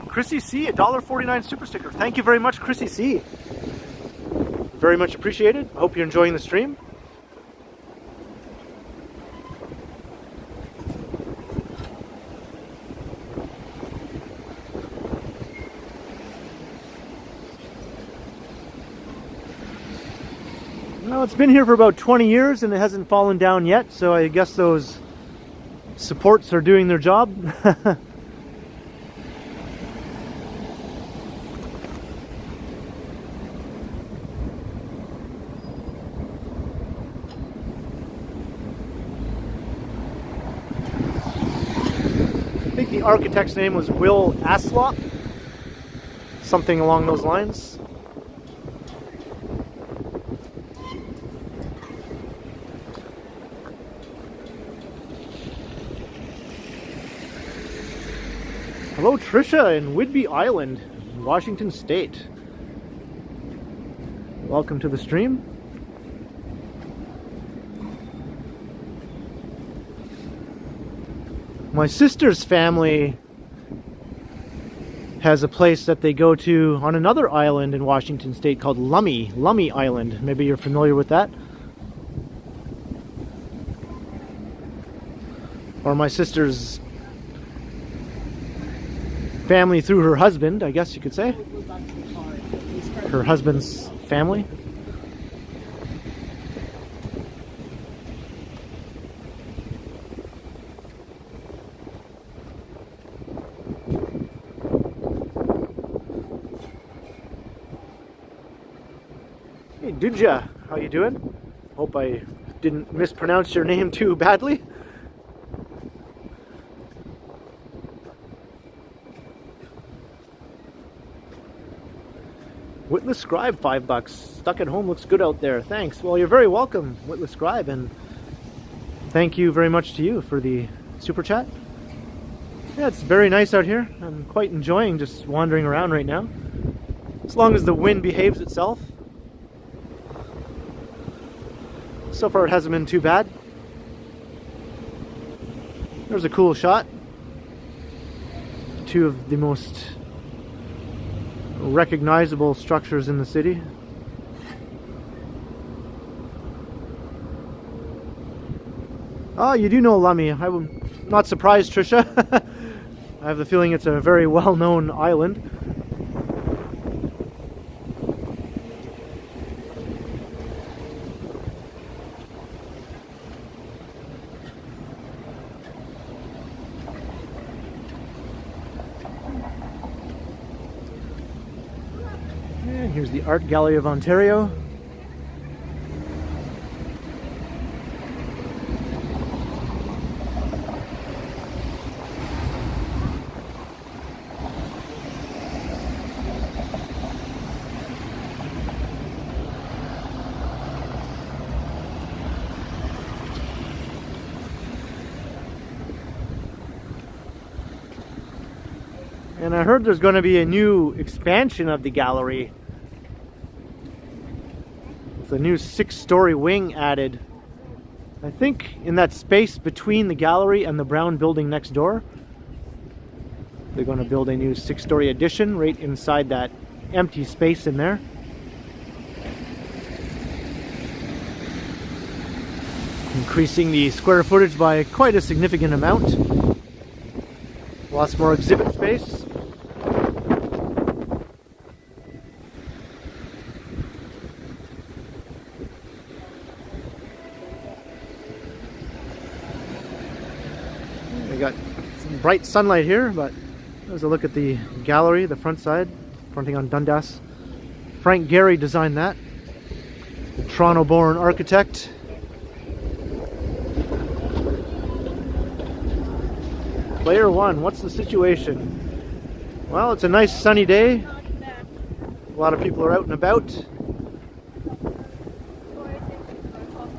[SPEAKER 1] Chrissy C, $1.49 super sticker. Thank you very much, Chrissy C. Very much appreciated. I hope you're enjoying the stream. Well, it's been here for about 20 years and it hasn't fallen down yet, so I guess those supports are doing their job. The architect's name was Will Aslop, something along those lines. Hello, Trisha in Whidbey Island, Washington State. Welcome to the stream. My sister's family has a place that they go to on another island in Washington State called Lummi Island. Maybe you're familiar with that. Or my sister's family through her husband, I guess you could say. Her husband's family. Hey, Duja, how you doing? Hope I didn't mispronounce your name too badly. Witless Scribe, $5. Stuck at home looks good out there. Thanks. Well, you're very welcome, Witless Scribe, and thank you very much to you for the super chat. Yeah, it's very nice out here. I'm quite enjoying just wandering around right now. As long as the wind behaves itself. So far it hasn't been too bad. There's a cool shot. Two of the most recognizable structures in the city. Oh, you do know Lummi. I'm not surprised, Trisha. I have the feeling it's a very well-known island. And here's the Art Gallery of Ontario. And I heard there's going to be a new expansion of the gallery. With a new 6-story wing added. I think in that space between the gallery and the brown building next door. They're going to build a new 6-story addition right inside that empty space in there. Increasing the square footage by quite a significant amount. Lots more exhibit space. We got some bright sunlight here, but there's a look at the gallery, the front side, fronting on Dundas. Frank Gehry designed that. The Toronto-born architect. Player one, what's the situation? Well, it's a nice sunny day. A lot of people are out and about.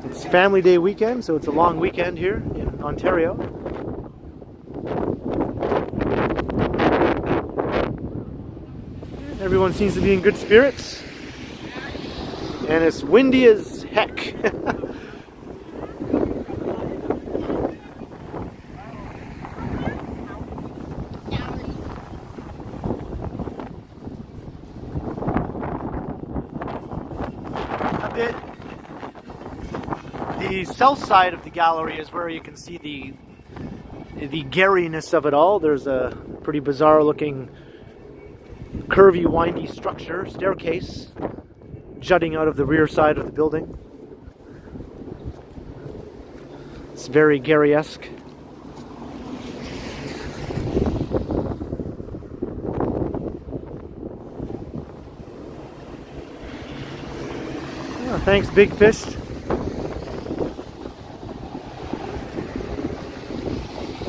[SPEAKER 1] It's Family Day weekend, so it's a long weekend here in Ontario. Everyone seems to be in good spirits. And it's windy as heck. The south side of the gallery is where you can see the Gehryness of it all. There's a pretty bizarre looking curvy, windy structure, staircase, jutting out of the rear side of the building. It's very Gehry-esque. Oh, thanks, Big Fish.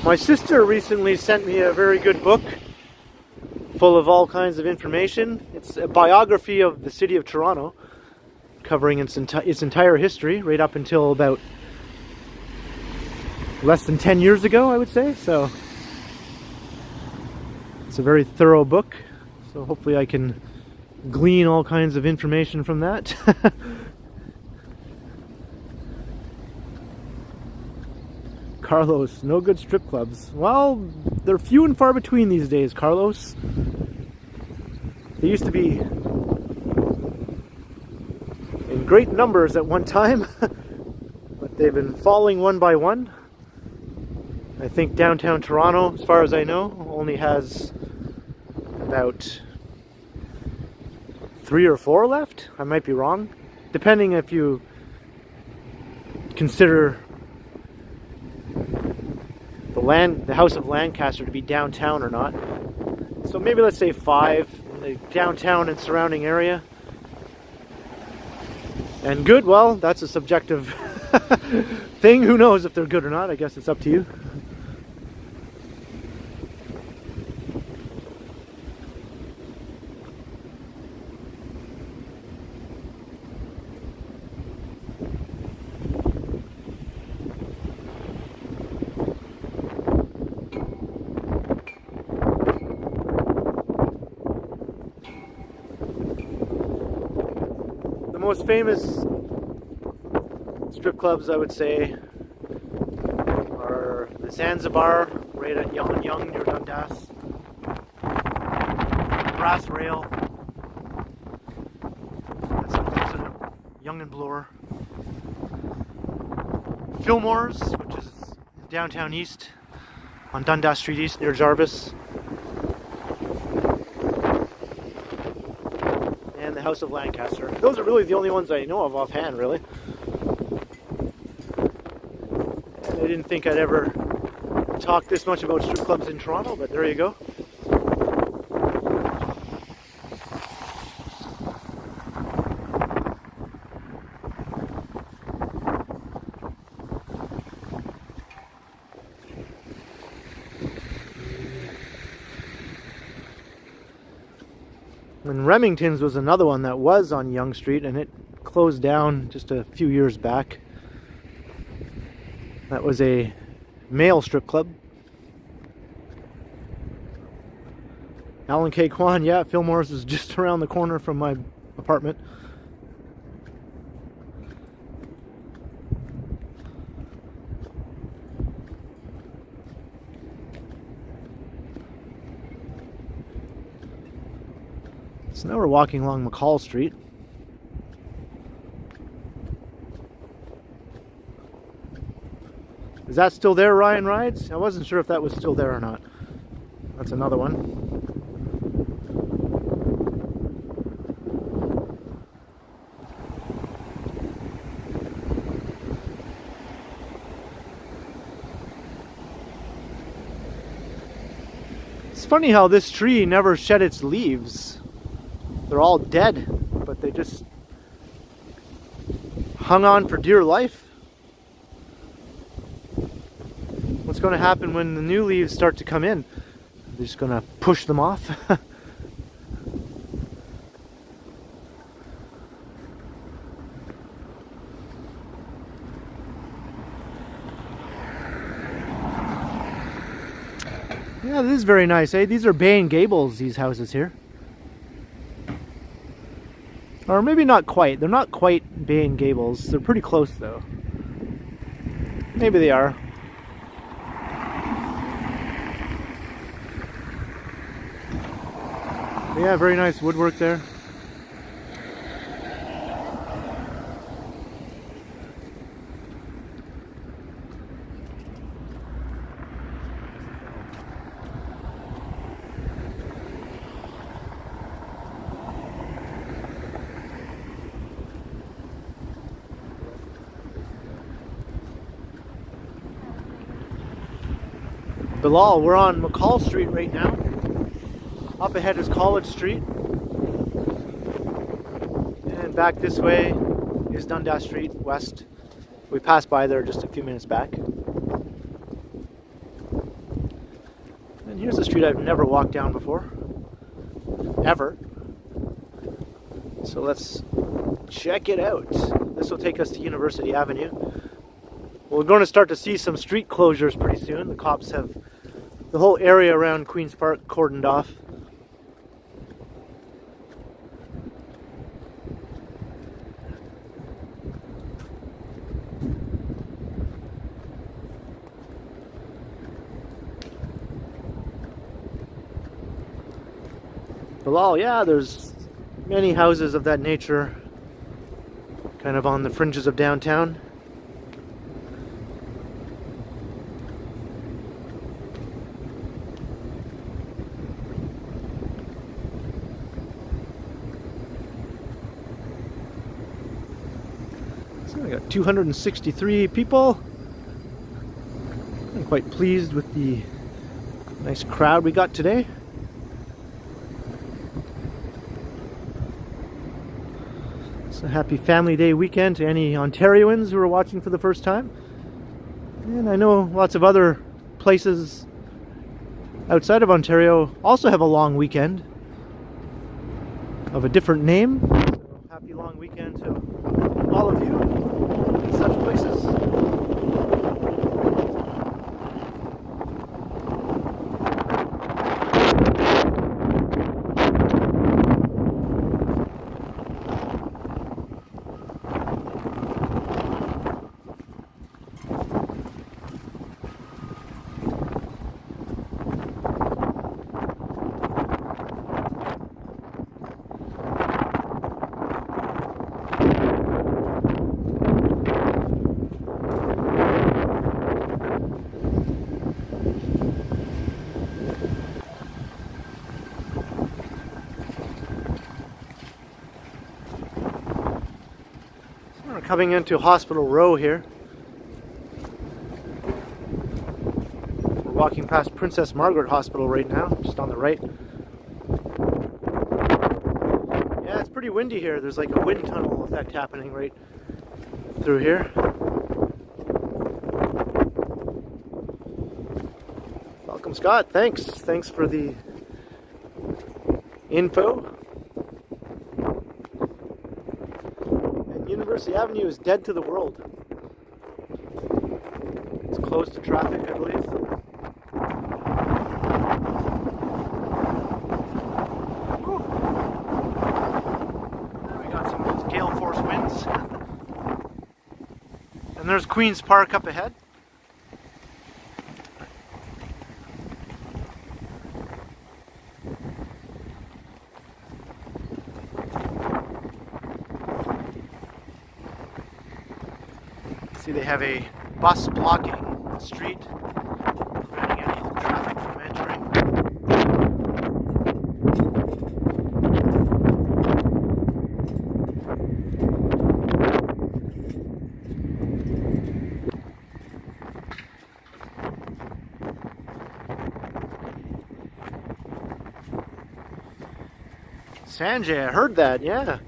[SPEAKER 1] My sister recently sent me a very good book full of all kinds of information. It's a biography of the city of Toronto, covering its entire history, right up until about less than 10 years ago, I would say. So it's a very thorough book, so hopefully I can glean all kinds of information from that. Carlos, no good strip clubs. Well, they're few and far between these days, Carlos. They used to be in great numbers at one time, but they've been falling one by one. I think downtown Toronto, as far as I know, only has about 3 or 4 left. I might be wrong, depending if you consider the House of Lancaster to be downtown or not. So maybe let's say 5 in the downtown and surrounding area. And good, well, that's a subjective thing. Who knows if they're good or not? I guess it's up to you. The most famous strip clubs, I would say, are the Zanzibar, right at Yonge near Dundas, Brass Rail, that's up closer to Yonge and Bloor, Fillmore's, which is downtown east, on Dundas Street East near Jarvis, and the House of Lancaster. Those are really the only ones I know of offhand, really. And I didn't think I'd ever talk this much about strip clubs in Toronto, but there you go. And Remington's was another one that was on Yonge Street, and it closed down just a few years back. That was a male strip club. Alan K. Kwan, yeah, Fillmore's is just around the corner from my apartment. So now we're walking along McCall Street. Is that still there, Ryan Rides? I wasn't sure if that was still there or not. That's another one. It's funny how this tree never shed its leaves. They're all dead, but they just hung on for dear life. What's going to happen when the new leaves start to come in? They're just going to push them off. Yeah, this is very nice, eh? These are Bay and Gables, these houses here. Or maybe not quite. They're not quite Bay and Gables. They're pretty close, though. Maybe they are. Yeah, very nice woodwork there. Bilal, we're on McCall Street right now. Up ahead is College Street. And back this way is Dundas Street West. We passed by there just a few minutes back. And here's a street I've never walked down before. Ever. So let's check it out. This will take us to University Avenue. We're going to start to see some street closures pretty soon. The cops have the whole area around Queen's Park cordoned off. Bilal, yeah, there's many houses of that nature kind of on the fringes of downtown. So we got 263 people. I'm quite pleased with the nice crowd we got today. So happy Family Day weekend to any Ontarians who are watching for the first time. And I know lots of other places outside of Ontario also have a long weekend of a different name. So happy long weekend to all of you in such places. We're coming into Hospital Row here. We're walking past Princess Margaret Hospital right now, just on the right. Yeah, it's pretty windy here. There's like a wind tunnel effect happening right through here. Welcome, Scott. Thanks for the info. University Avenue is dead to the world. It's closed to traffic, I believe. Whew. Now we got some of those gale force winds. And there's Queen's Park up ahead. See, they have a bus blocking the street, preventing any traffic from entering. Sanjay, I heard that, yeah.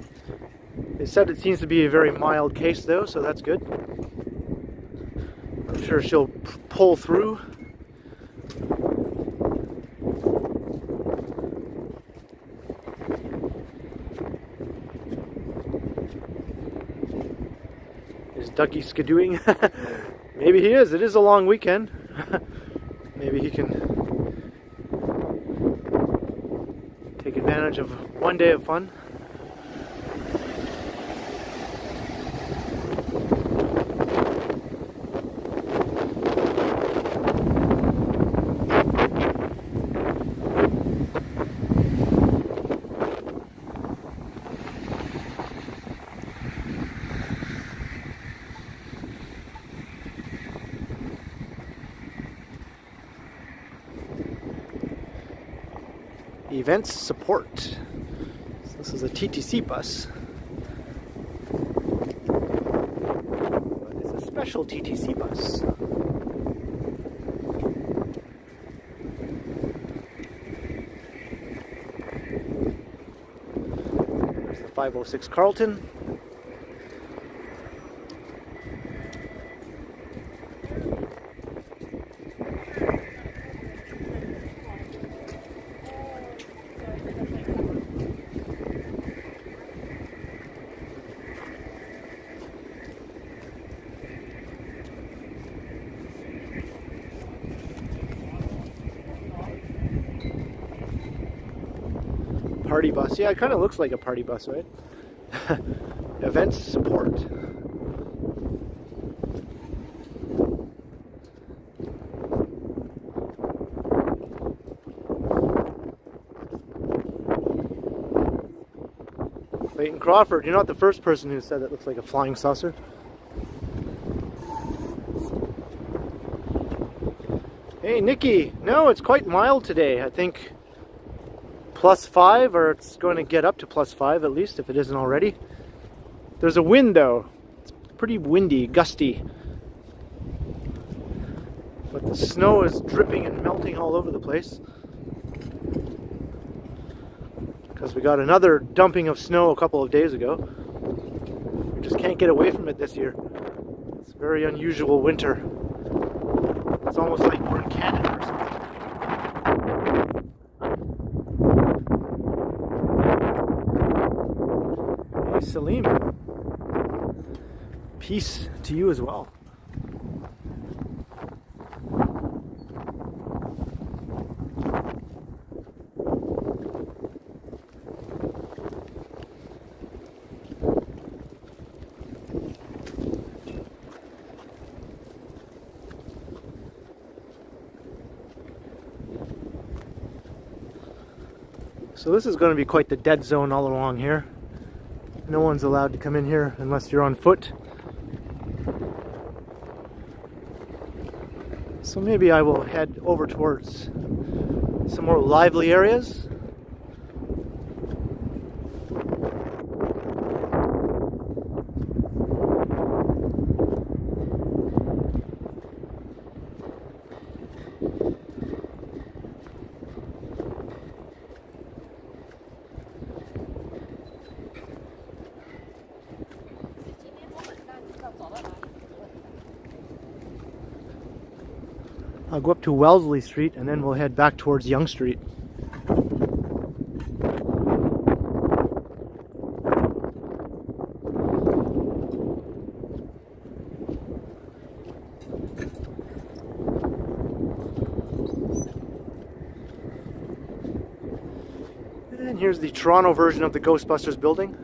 [SPEAKER 1] They said it seems to be a very mild case though, so that's good. I'm sure she'll pull through. Is Ducky skidooing? Maybe he is. It is a long weekend. Maybe he can take advantage of one day of fun. Events support. So this is a TTC bus. But it's a special TTC bus. There's the 506 Carlton. Party bus. Yeah, it kind of looks like a party bus, right? Events support. Leighton Crawford, you're not the first person who said it looks like a flying saucer. Hey, Nikki. No, it's quite mild today. I think +5, or it's going to get up to +5 at least, if it isn't already. There's a wind though. It's pretty windy, gusty. But the snow is dripping and melting all over the place. Because we got another dumping of snow a couple of days ago. can't get away from it this year. It's a very unusual winter. It's almost like we're in Canada or something. Hey, Salim. Peace to you as well. So this is going to be quite the dead zone all along here. No one's allowed to come in here unless you're on foot. So maybe I will head over towards some more lively areas. I'll go up to Wellesley Street and then we'll head back towards Yonge Street. And here's the Toronto version of the Ghostbusters building.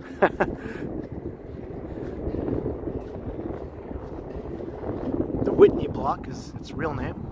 [SPEAKER 1] The Whitney Block is its real name.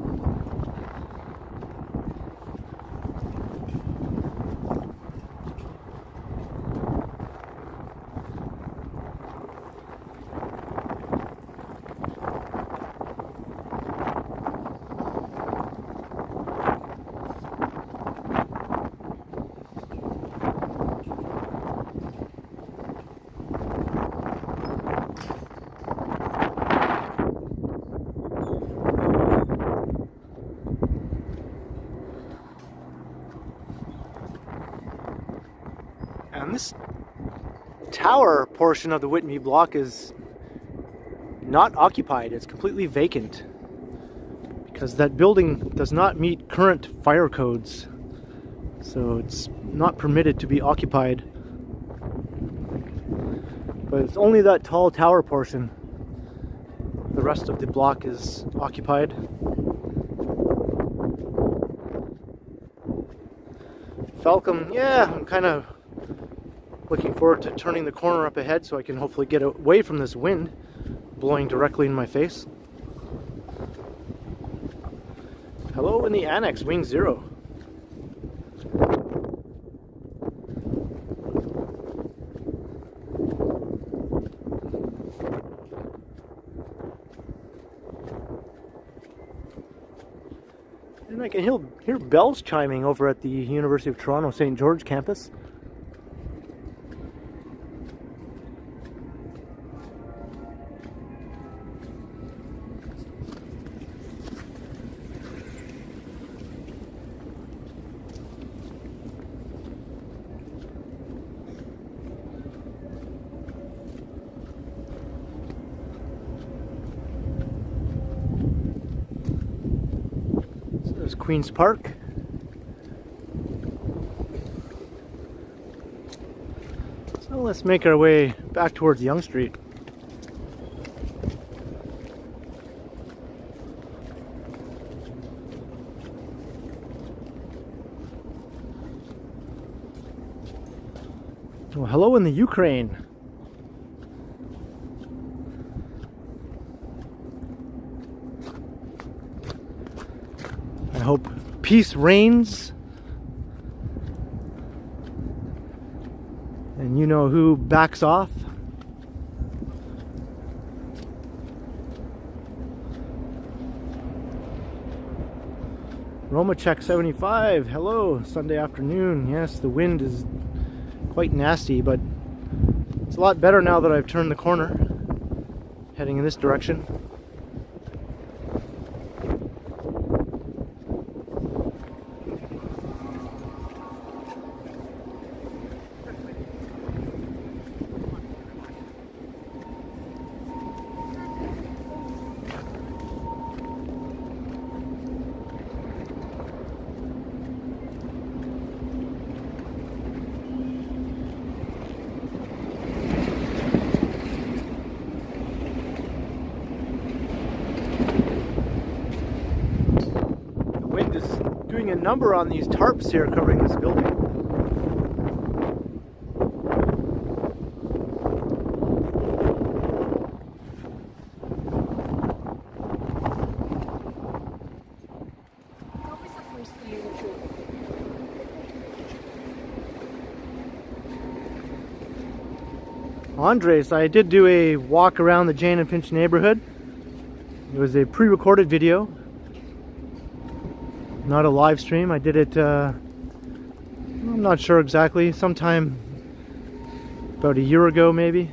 [SPEAKER 1] And this tower portion of the Whitney Block is not occupied. It's completely vacant because that building does not meet current fire codes. So it's not permitted to be occupied. But it's only that tall tower portion. The rest of the block is occupied. Falcom, yeah, I'm kind of looking forward to turning the corner up ahead so I can hopefully get away from this wind blowing directly in my face. Hello in the annex, Wing 0. And I can hear bells chiming over at the University of Toronto St. George campus. Queen's Park. So let's make our way back towards Yonge Street. Well, hello in the Ukraine. I hope peace reigns, and you know who backs off. Romachek 75, hello, Sunday afternoon. Yes, the wind is quite nasty, but it's a lot better now that I've turned the corner, heading in this direction. number on these tarps here covering this building. Andres, I did do a walk around the Jane and Finch neighborhood. It was a pre-recorded video, not a live stream. I did it, I'm not sure exactly, sometime about a year ago maybe.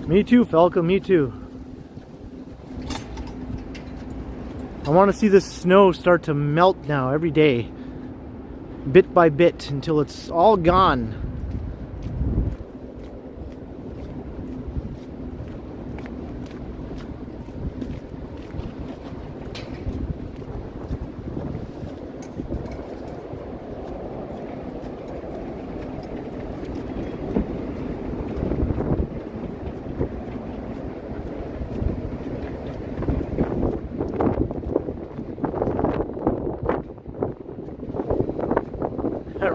[SPEAKER 1] Me too, Falco, me too. I want to see this snow start to melt now every day, bit by bit, until it's all gone.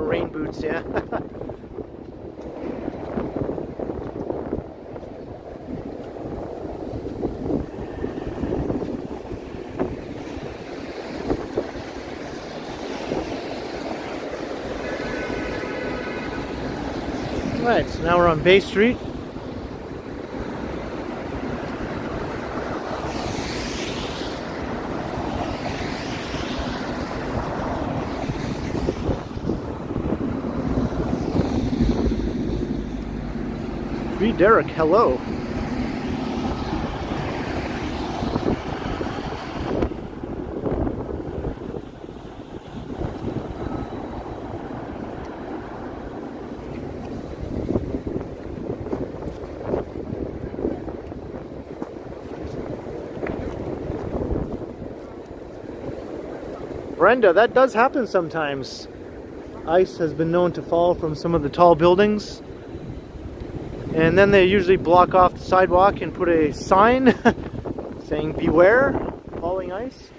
[SPEAKER 1] Rain boots, yeah. Alright, so now we're on Bay Street. Derek, hello. Brenda, that does happen sometimes. Ice has been known to fall from some of the tall buildings. And then they usually block off the sidewalk and put a sign saying beware falling ice.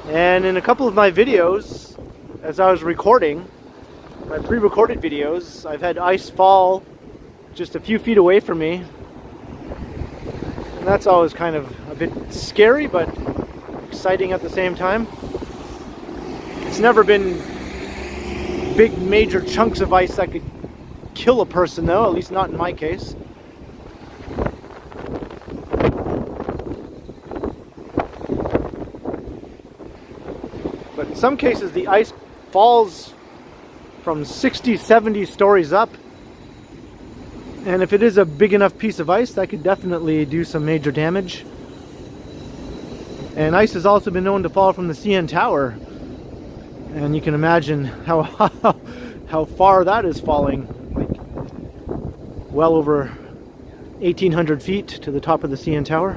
[SPEAKER 1] And in a couple of my videos, as I was recording, my pre-recorded videos, I've had ice fall just a few feet away from me. And that's always kind of a bit scary, but exciting at the same time. It's never been big major chunks of ice that could kill a person though, at least not in my case. But in some cases the ice falls from 60, 70 stories up. And if it is a big enough piece of ice, that could definitely do some major damage. And ice has also been known to fall from the CN Tower. And you can imagine how far that is falling. Well over 1,800 feet to the top of the CN Tower.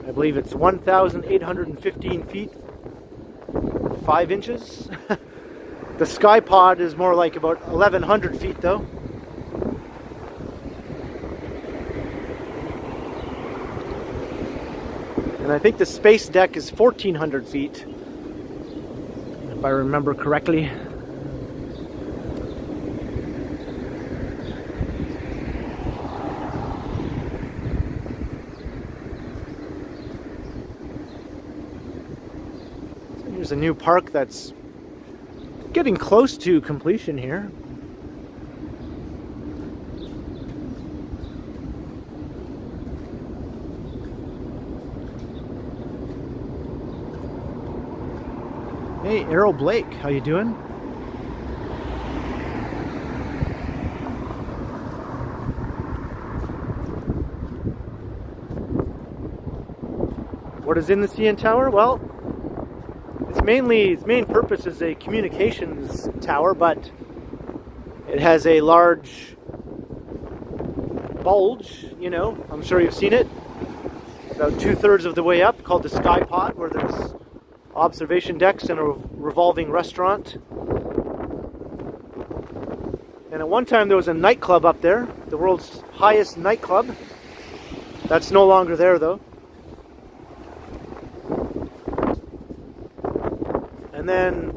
[SPEAKER 1] I believe it's 1,815 feet, 5 inches. The Sky Pod is more like about 1,100 feet though. And I think the space deck is 1,400 feet, if I remember correctly. There's a new park that's getting close to completion here. Hey, Errol Blake, how you doing? What is in the CN Tower? Well, it's its main purpose is a communications tower, but it has a large bulge, you know, I'm sure you've seen it, about 2/3 of the way up, called the Sky Pod, where there's observation decks and a revolving restaurant. And at one time there was a nightclub up there, the world's highest nightclub. That's no longer there though. And then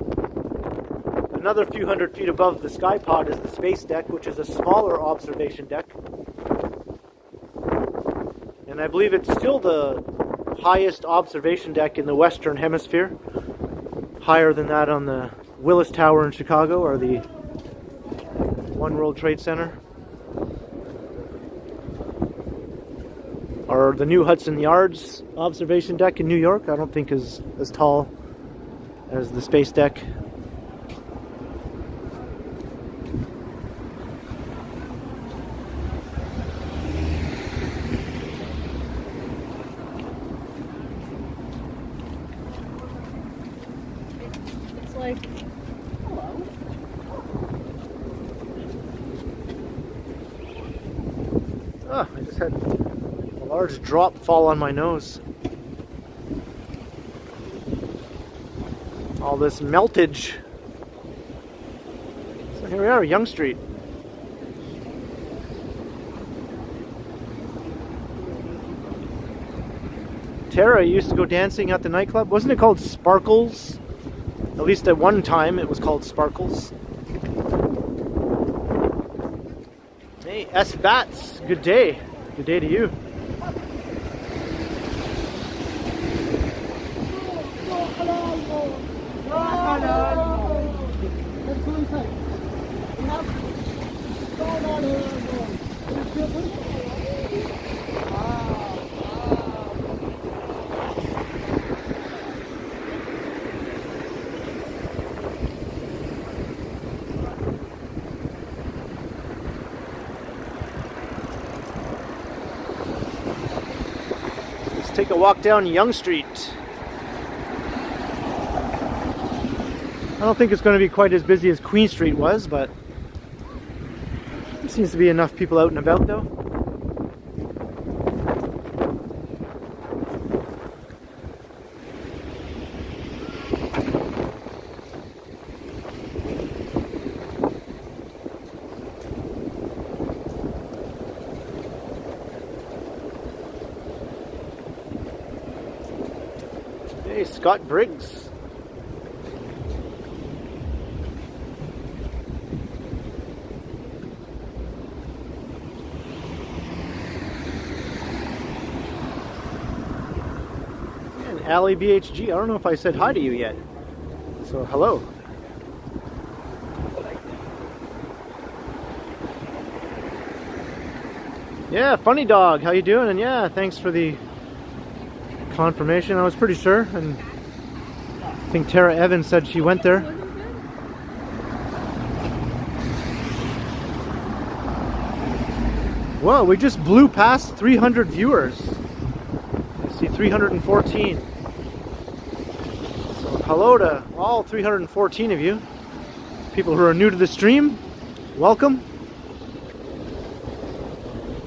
[SPEAKER 1] another few hundred feet above the Sky Pod is the space deck, which is a smaller observation deck. And I believe it's still the highest observation deck in the Western Hemisphere. Higher than that on the Willis Tower in Chicago or the One World Trade Center. Or the new Hudson Yards observation deck in New York, I don't think is as tall as the space deck.
[SPEAKER 2] It's like, hello.
[SPEAKER 1] Ah, I just had a large drop fall on my nose. All this meltage. So here we are, Yonge Street. Tara used to go dancing at the nightclub. Wasn't it called Sparkles? At least at one time it was called Sparkles. Hey, S. Bats, good day. Good day to you. Let's take a walk down Yonge Street. I don't think it's going to be quite as busy as Queen Street was, but there seems to be enough people out and about though. Hey, Scott Briggs. Allie BHG, I don't know if I said hi to you yet. So, hello. Yeah, Funny Dog, how you doing? And yeah, thanks for the confirmation. I was pretty sure, and I think Tara Evans said she went there. Whoa, we just blew past 300 viewers. I see 314. So hello to all 314 of you. People who are new to the stream, welcome.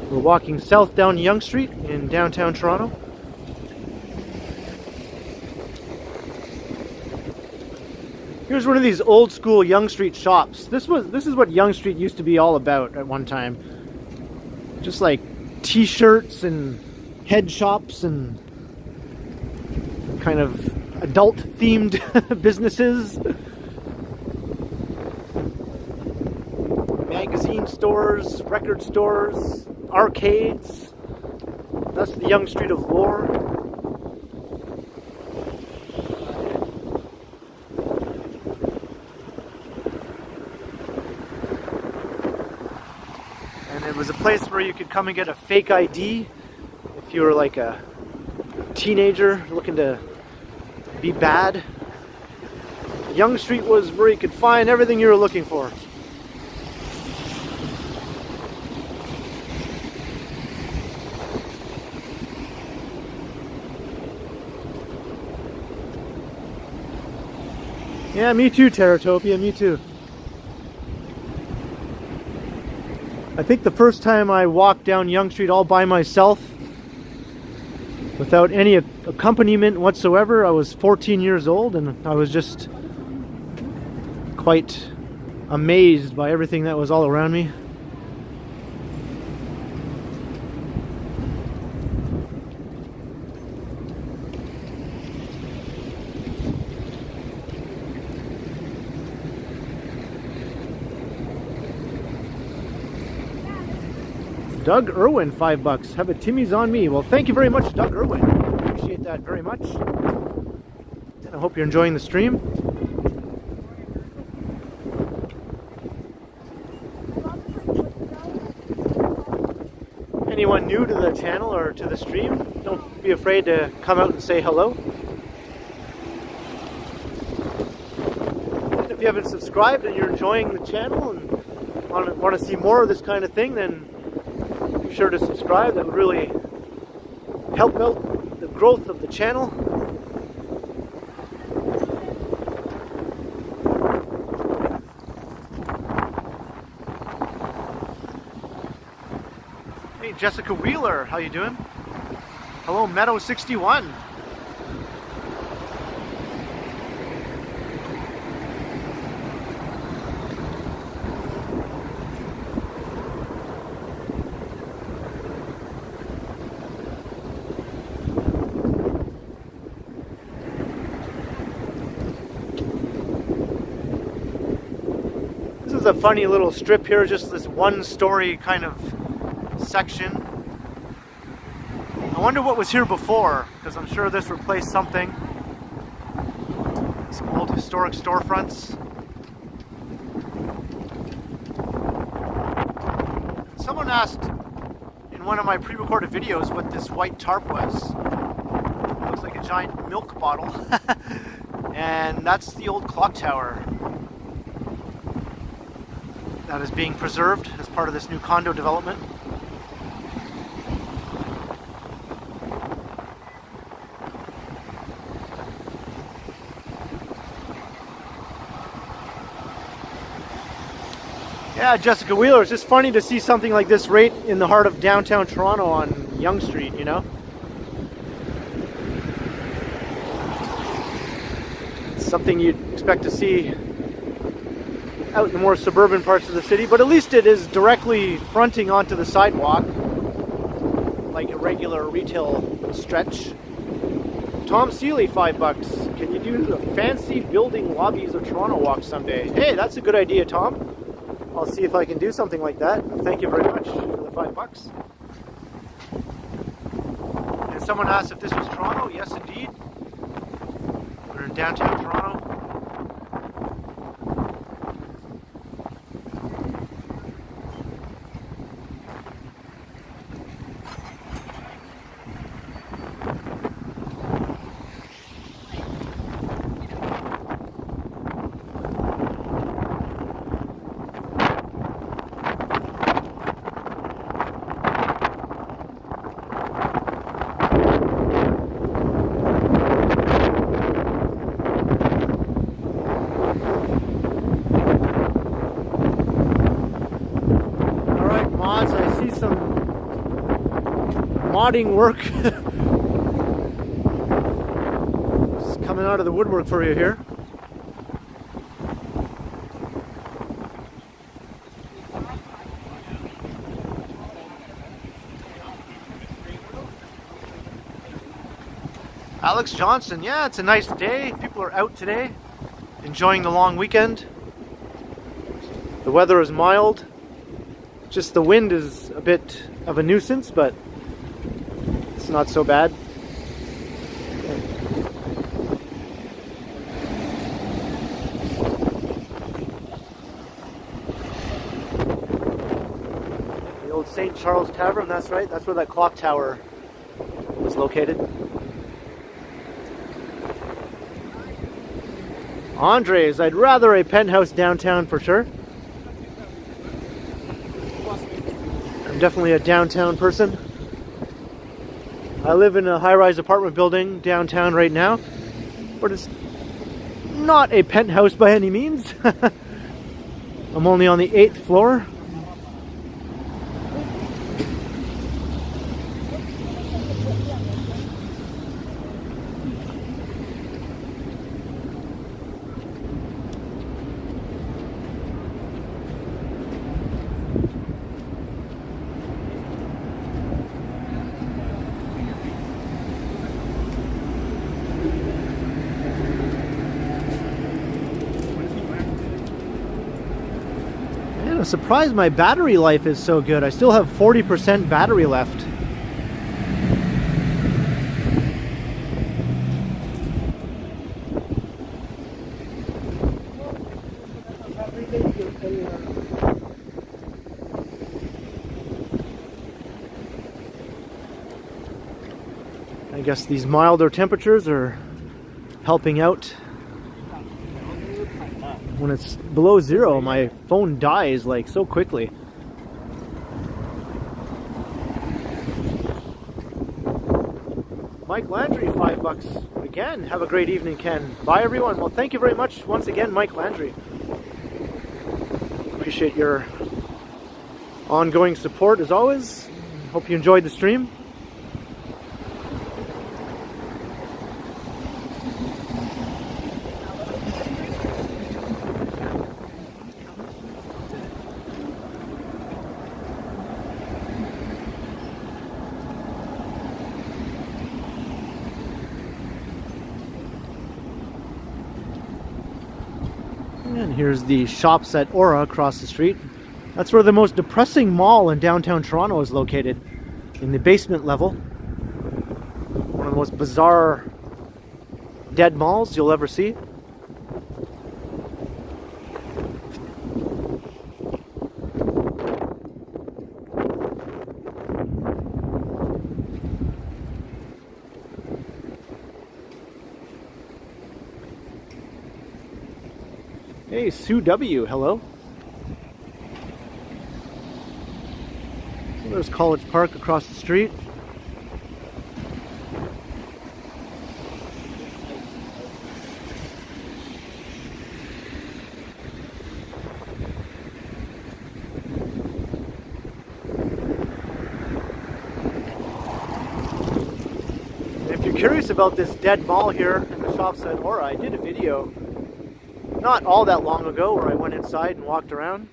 [SPEAKER 1] We're walking south down Yonge Street in downtown Toronto. Here's one of these old school Yonge Street shops. This is what Yonge Street used to be all about at one time. Just like t-shirts and head shops and kind of adult themed businesses. Magazine stores, record stores, arcades. That's the Yonge Street of lore. And it was a place where you could come and get a fake ID if you were like a teenager looking to be bad. Yonge Street was where you could find everything you were looking for. Yeah, me too, Terratopia, me too. I think the first time I walked down Yonge Street all by myself, without any accompaniment whatsoever, I was 14 years old, and I was just quite amazed by everything that was all around me. Doug Irwin, $5. Have a Timmy's on me. Well, thank you very much, Doug Irwin. Appreciate that very much. And I hope you're enjoying the stream. Anyone new to the channel or to the stream, don't be afraid to come out and say hello. And if you haven't subscribed and you're enjoying the channel and want to see more of this kind of thing, then be sure to subscribe. That would really help out the growth of the channel. Hey, Jessica Wheeler, how you doing? Hello, Meadow61. This is a funny little strip here, just this one-story kind of section. I wonder what was here before, because I'm sure this replaced something. Some old historic storefronts. Someone asked in one of my pre-recorded videos what this white tarp was. It looks like a giant milk bottle. And that's the old clock tower that is being preserved as part of this new condo development. Yeah, Jessica Wheeler, it's just funny to see something like this right in the heart of downtown Toronto on Yonge Street, you know? It's something you'd expect to see out in the more suburban parts of the city, but at least it is directly fronting onto the sidewalk, like a regular retail stretch. Tom Seeley, $5. Can you do the fancy building lobbies of Toronto walk someday? Hey, that's a good idea, Tom. I'll see if I can do something like that. Thank you very much for the $5. And someone asked if this was Toronto. Yes, indeed. We're in downtown Toronto. Modding work just coming out of the woodwork for you here. Alex Johnson, yeah, it's a nice day. People are out today enjoying the long weekend. The weather is mild. Just the wind is a bit of a nuisance, but it's not so bad. The old St. Charles Tavern, that's right. That's where that clock tower was located. Andres, I'd rather a penthouse downtown for sure. I'm definitely a downtown person. I live in a high-rise apartment building downtown right now, but it's not a penthouse by any means. I'm only on the 8th floor. I'm surprised my battery life is so good. I still have 40% battery left. I guess these milder temperatures are helping out. When it's below 0, my phone dies like so quickly. Mike Landry, $5 again. Have a great evening, Ken. Bye, everyone. Well, thank you very much once again, Mike Landry. Appreciate your ongoing support as always. Hope you enjoyed the stream. And here's the shops at Aura across the street. That's where the most depressing mall in downtown Toronto is located, in the basement level. One of the most bizarre dead malls you'll ever see. Hey, Sue W, hello. So there's College Park across the street. And if you're curious about this dead mall here in the shops at Aura, I did a video not all that long ago where I went inside and walked around.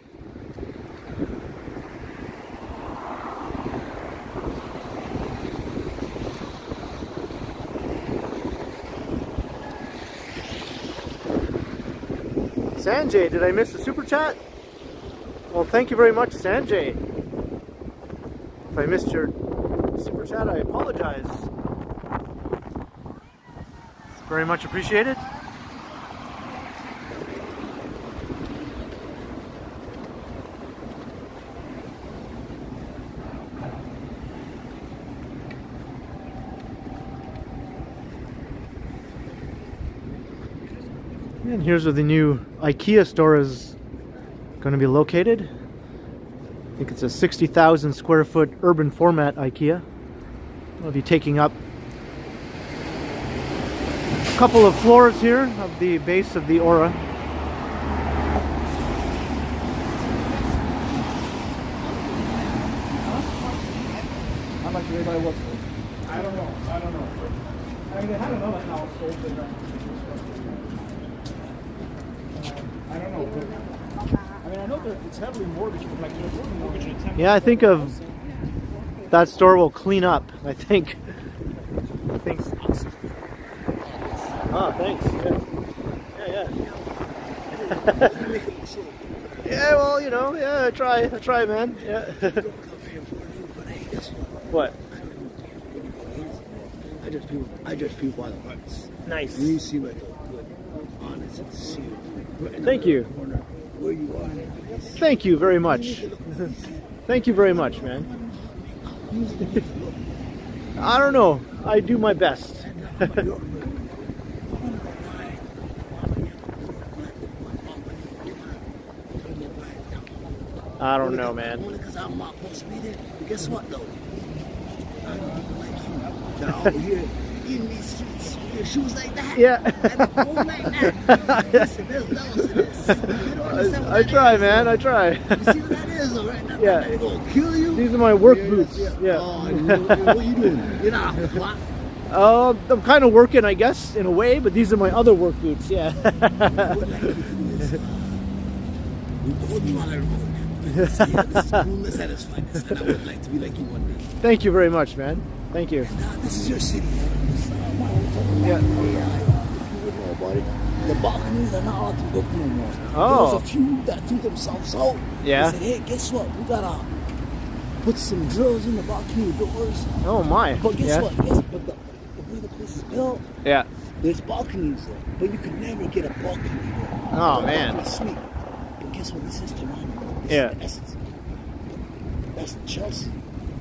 [SPEAKER 1] Sanjay, did I miss the super chat? Well, thank you very much, Sanjay. If I missed your super chat, I apologize. It's very much appreciated. And here's where the new Ikea store is going to be located. I think it's a 60,000 square foot urban format Ikea. It'll be taking up a couple of floors here of the base of the Aura.
[SPEAKER 4] How much do they buy what for? I don't know. I mean, they had another house sold to them. I don't know. I mean, I know that it's heavily mortgaged, but like there's more mortgage in a 10.
[SPEAKER 1] Yeah, I think of that store will clean up. I think. Oh, thanks. Yeah. Yeah, well, you know, yeah, I try, man. Yeah. What?
[SPEAKER 5] I just people by the hearts.
[SPEAKER 1] Nice.
[SPEAKER 5] You seem like a good, honest, sincere.
[SPEAKER 1] Thank you.
[SPEAKER 5] Where you are.
[SPEAKER 1] Thank you very much. Thank you very much, man. I don't know. I do my best. I don't know, man.
[SPEAKER 5] Only because I'm not supposed to be there. But guess what, though? I'm like you. They're all here in these streets. your shoes like that.
[SPEAKER 1] Yeah.
[SPEAKER 5] And they go like that. Listen, there's levels to this. You don't understand what
[SPEAKER 1] I
[SPEAKER 5] that
[SPEAKER 1] try,
[SPEAKER 5] is.
[SPEAKER 1] man. I try.
[SPEAKER 5] You see what that is, though, right? That,
[SPEAKER 1] Yeah.
[SPEAKER 5] They're gonna kill you.
[SPEAKER 1] These are my work boots. Yeah.
[SPEAKER 5] Oh, what are you doing? You're not a flop.
[SPEAKER 1] I'm kind of working, I guess, in a way, but these are my other work boots. Yeah.
[SPEAKER 5] We would like you to do this. Record me while I record. This is coolness at its finest, and I would like to be like you one day.
[SPEAKER 1] Thank you very much, man. Thank you.
[SPEAKER 5] Now, this is your city. This is my hotel.
[SPEAKER 1] Yeah.
[SPEAKER 5] If you would know about it, the balconies are not allowed to be open no more.
[SPEAKER 1] Oh.
[SPEAKER 5] There's a few that threw themselves out.
[SPEAKER 1] Yeah.
[SPEAKER 5] They said, hey, guess what? We gotta put some drills in the balcony doors.
[SPEAKER 1] Oh my.
[SPEAKER 5] But guess
[SPEAKER 1] Yeah.
[SPEAKER 5] what? But the way the place is built,
[SPEAKER 1] Yeah.
[SPEAKER 5] there's balconies there. But you could never get a balcony there.
[SPEAKER 1] Oh,
[SPEAKER 5] The
[SPEAKER 1] man.
[SPEAKER 5] balcony's sweet. But guess what? This is Toronto. This
[SPEAKER 1] Yeah.
[SPEAKER 5] is the essence. That's Chelsea.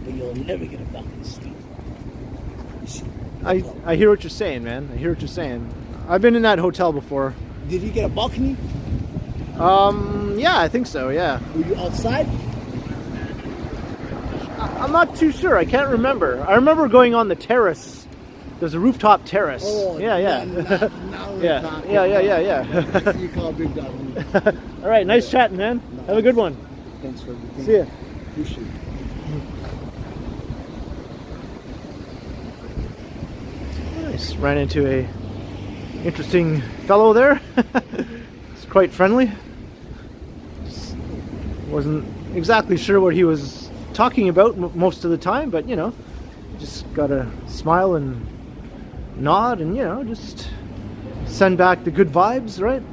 [SPEAKER 5] But you'll never get a balcony suite. You see?
[SPEAKER 1] I hear what you're saying, man. I hear what you're saying. I've been in that hotel before.
[SPEAKER 5] Did you get a balcony?
[SPEAKER 1] Yeah, I think so. Yeah.
[SPEAKER 5] Were you outside?
[SPEAKER 1] I'm not too sure. I can't remember. I remember going on the terrace. There's a rooftop terrace.
[SPEAKER 5] Oh,
[SPEAKER 1] yeah.
[SPEAKER 5] Now we're
[SPEAKER 1] Yeah.
[SPEAKER 5] talking.
[SPEAKER 1] Yeah.
[SPEAKER 5] You call Big Dog.
[SPEAKER 1] All right. Nice chatting, man. Have a good one.
[SPEAKER 5] Thanks for everything.
[SPEAKER 1] See ya.
[SPEAKER 5] Appreciate it.
[SPEAKER 1] Nice. Ran into a interesting fellow there. It's quite friendly. Just wasn't exactly sure what he was talking about most of the time, but you know, just gotta smile and nod and, you know, just send back the good vibes, right?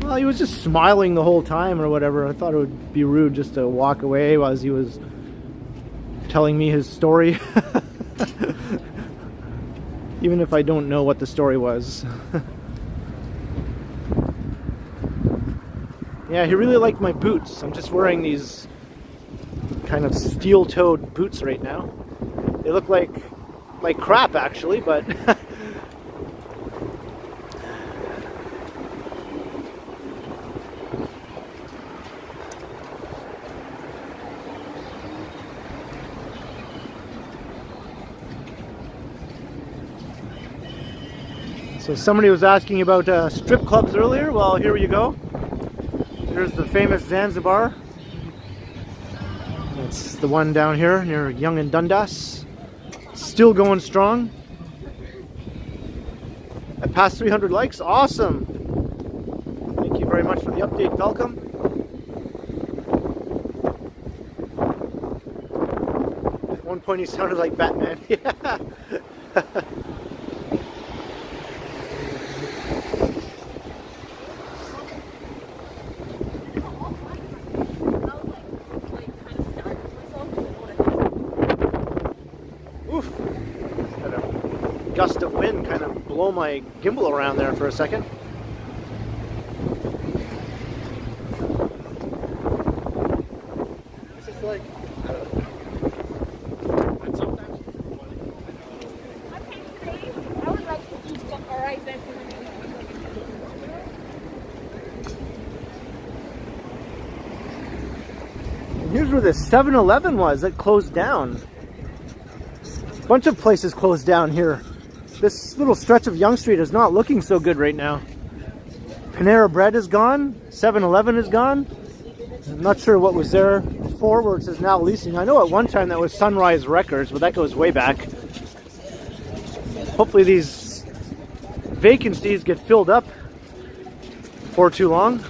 [SPEAKER 1] Well, he was just smiling the whole time or whatever. I thought it would be rude just to walk away while he was telling me his story. Even if I don't know what the story was. Yeah, he really liked my boots. I'm just wearing these kind of steel-toed boots right now. They look like crap actually, but so somebody was asking about strip clubs earlier. Well, here you go. Here's the famous Zanzibar. It's the one down here near Yonge and Dundas. Still going strong. I passed 300 likes. Awesome. Thank you very much for the update, Welcome. At one point he sounded like Batman. Yeah. Gust of wind kind of blow my gimbal around there for a second.
[SPEAKER 3] It's just like, I don't know. And sometimes
[SPEAKER 2] Okay, today I would like to do some horizon.
[SPEAKER 1] Here's where the 7-Eleven was. It closed down. A bunch of places closed down here. This little stretch of Yonge Street is not looking so good right now. Panera Bread is gone. 7-Eleven is gone. I'm not sure what was there before where it says now leasing. I know at one time that was Sunrise Records, but that goes way back. Hopefully these vacancies get filled up before too long.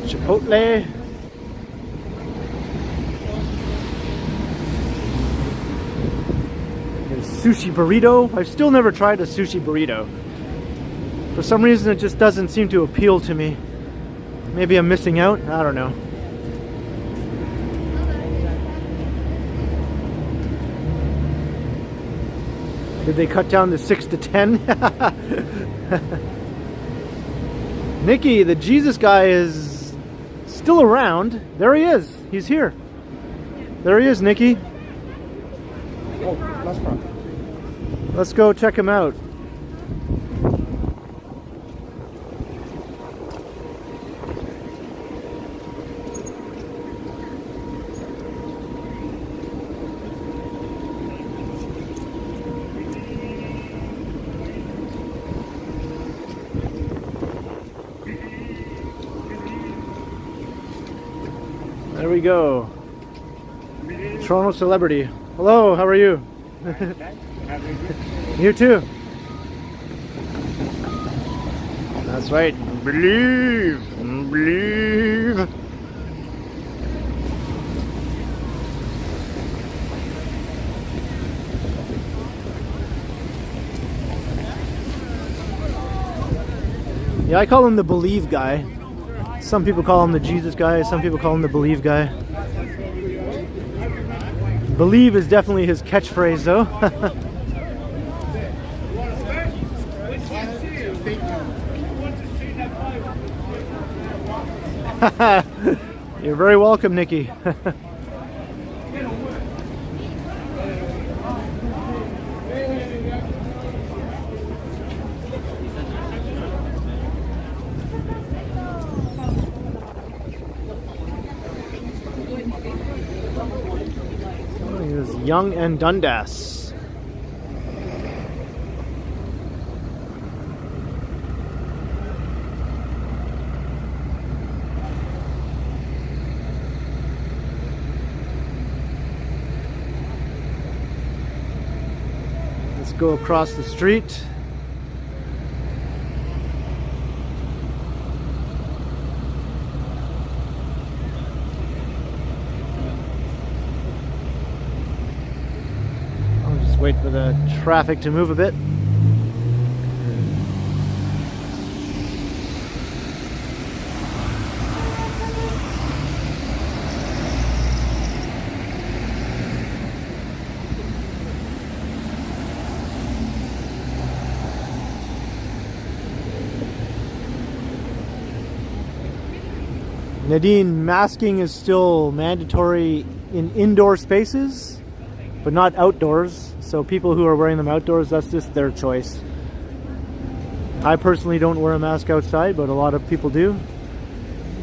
[SPEAKER 1] Chipotle. There's sushi burrito. I've still never tried a sushi burrito. For some reason it just doesn't seem to appeal to me. Maybe I'm missing out? I don't know. Did they cut down to 6 to 10? Nikki, the Jesus guy, is still around. There he is. He's here. There he is, Nikki.
[SPEAKER 4] Oh, last part.
[SPEAKER 1] Let's go check him out. There we go. Toronto celebrity. Hello, how are you? You too. That's right. Believe. Believe. Yeah, I call him the believe guy. Some people call him the Jesus guy, some people call him the believe guy. Believe is definitely his catchphrase though. You're very welcome, Nikki. Here's Yonge and Dundas. Let's go across the street. Wait for the traffic to move a bit. Nadine, masking is still mandatory in indoor spaces, but not outdoors. So people who are wearing them outdoors, that's just their choice. I personally don't wear a mask outside, but a lot of people do.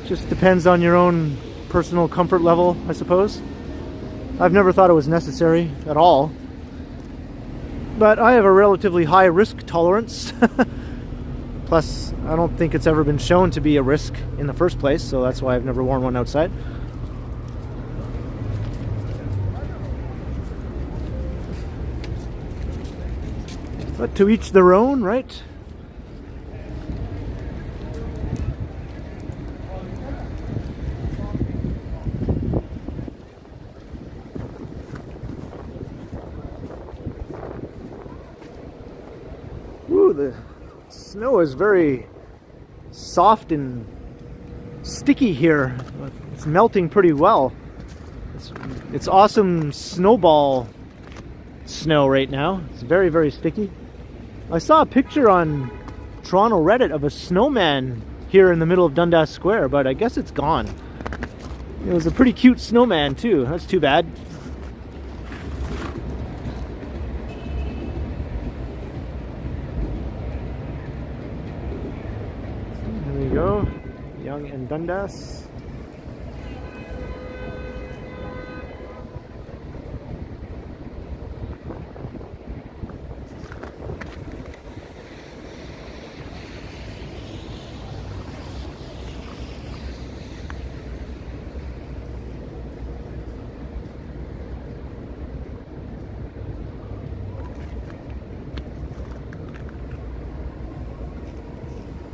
[SPEAKER 1] It just depends on your own personal comfort level, I suppose. I've never thought it was necessary at all. But I have a relatively high risk tolerance. Plus, I don't think it's ever been shown to be a risk in the first place, so that's why I've never worn one outside. But to each their own, right? Ooh, the snow is very soft and sticky here. It's melting pretty well. It's awesome snowball snow right now. It's very, very sticky. I saw a picture on Toronto Reddit of a snowman here in the middle of Dundas Square, but I guess it's gone. It was a pretty cute snowman too. That's too bad. There we go. Yonge and Dundas.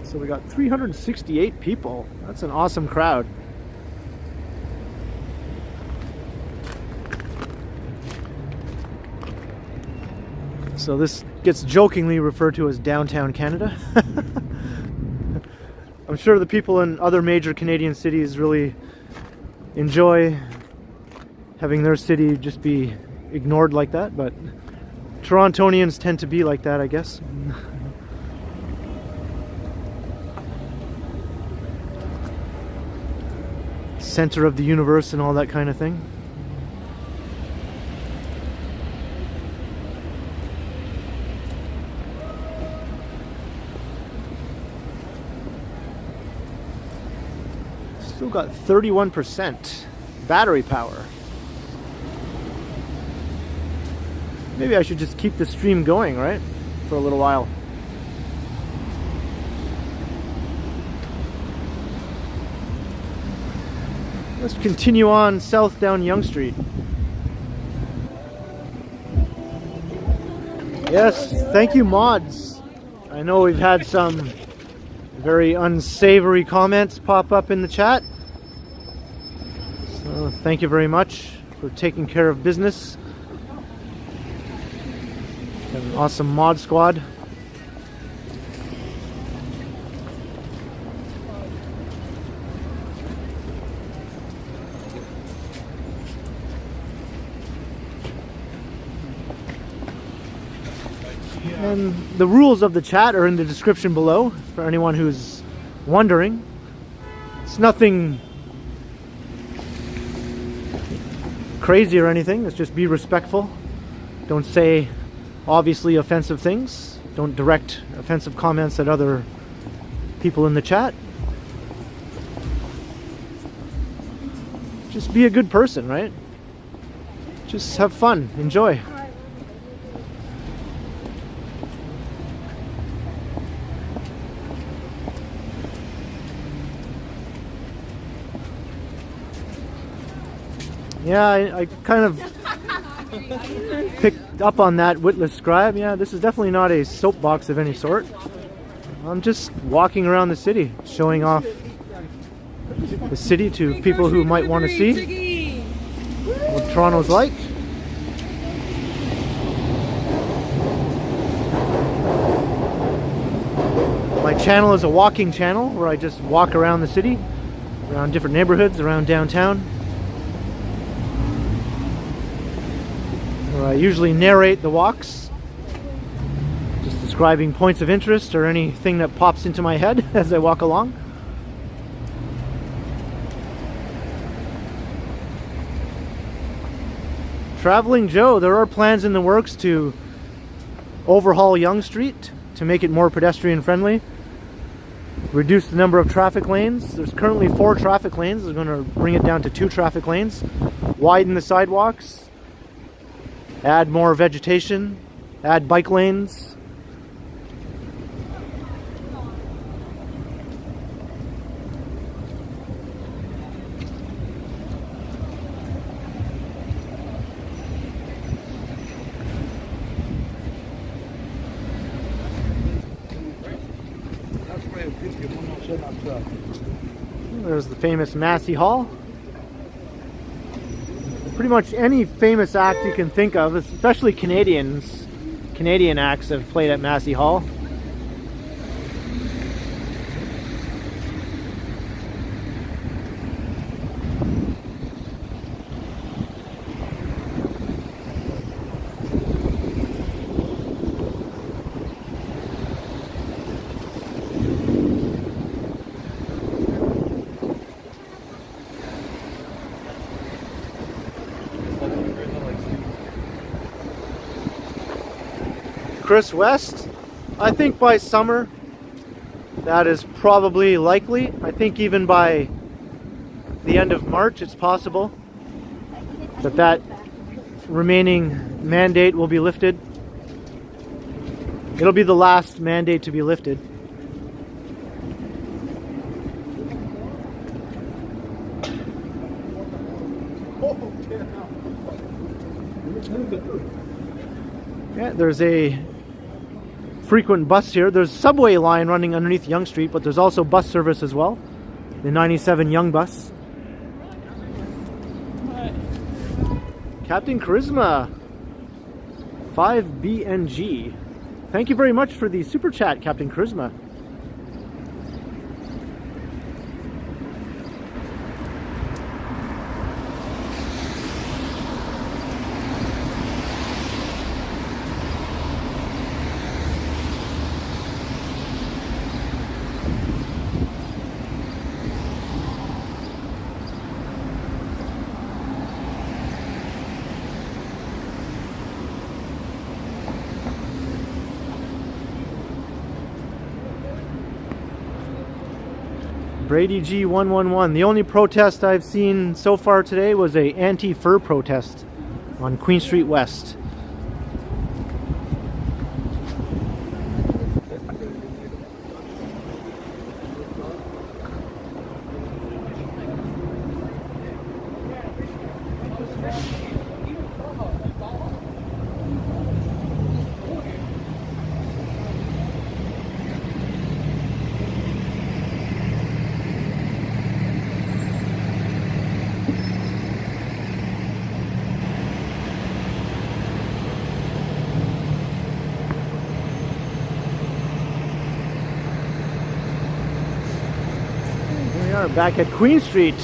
[SPEAKER 1] So we got 368 people. That's an awesome crowd. So this gets jokingly referred to as downtown Canada. I'm sure the people in other major Canadian cities really enjoy having their city just be ignored like that, but Torontonians tend to be like that, I guess. Center of the universe and all that kind of thing. Still got 31% battery power. Maybe I should just keep the stream going, right? For a little while. Let's continue on south down Yonge Street. Yes, thank you, mods. I know we've had some very unsavory comments pop up in the chat. So thank you very much for taking care of business. Got an awesome mod squad. And the rules of the chat are in the description below for anyone who's wondering. It's nothing crazy or anything. It's just be respectful. Don't say obviously offensive things. Don't direct offensive comments at other people in the chat. Just be a good person, right? Just have fun. Enjoy. Yeah, I kind of picked up on that, Witless Scribe. Yeah, this is definitely not a soapbox of any sort. I'm just walking around the city, showing off the city to people who might want to see what Toronto's like. My channel is a walking channel where I just walk around the city, around different neighborhoods, around downtown. I usually narrate the walks, just describing points of interest or anything that pops into my head as I walk along. Traveling Joe, there are plans in the works to overhaul Yonge Street to make it more pedestrian friendly, reduce the number of traffic lanes. There's currently 4 traffic lanes. They're going to bring it down to 2 traffic lanes, widen the sidewalks, add more vegetation, add bike lanes. There's the famous Massey Hall. Pretty much any famous act you can think of, especially Canadian acts have played at Massey Hall. Chris West, I think by summer that is probably likely. I think even by the end of March it's possible that remaining mandate will be lifted. It'll be the last mandate to be lifted. Yeah, there's a frequent bus here. There's a subway line running underneath Yonge Street, but there's also bus service as well. The 97 Yonge bus. Captain Charisma 5BNG. Thank you very much for the super chat, Captain Charisma. Brady G111. The only protest I've seen so far today was a anti-fur protest on Queen Street West. We are back at Queen Street.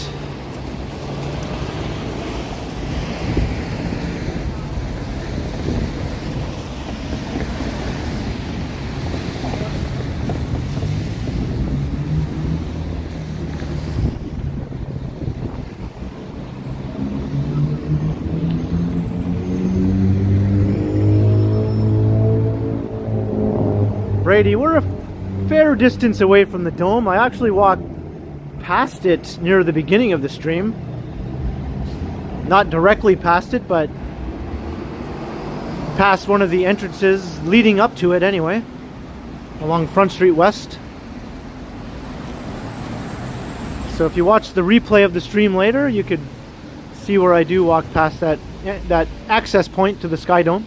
[SPEAKER 1] Brady, we're a fair distance away from the dome. I actually walked past it near the beginning of the stream. Not directly past it, but past one of the entrances leading up to it anyway, along Front Street West. So if you watch the replay of the stream later, you could see where I do walk past that access point to the Sky Dome.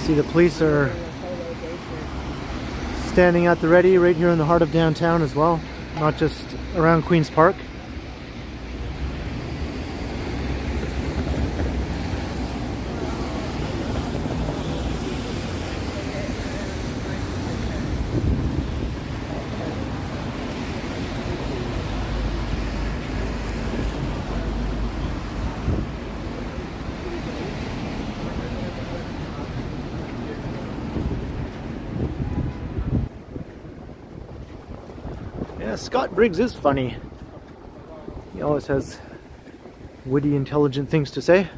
[SPEAKER 1] See, the police are standing at the ready right here in the heart of downtown as well, not just around Queen's Park. Yeah, Scott Briggs is funny. He always has witty, intelligent things to say.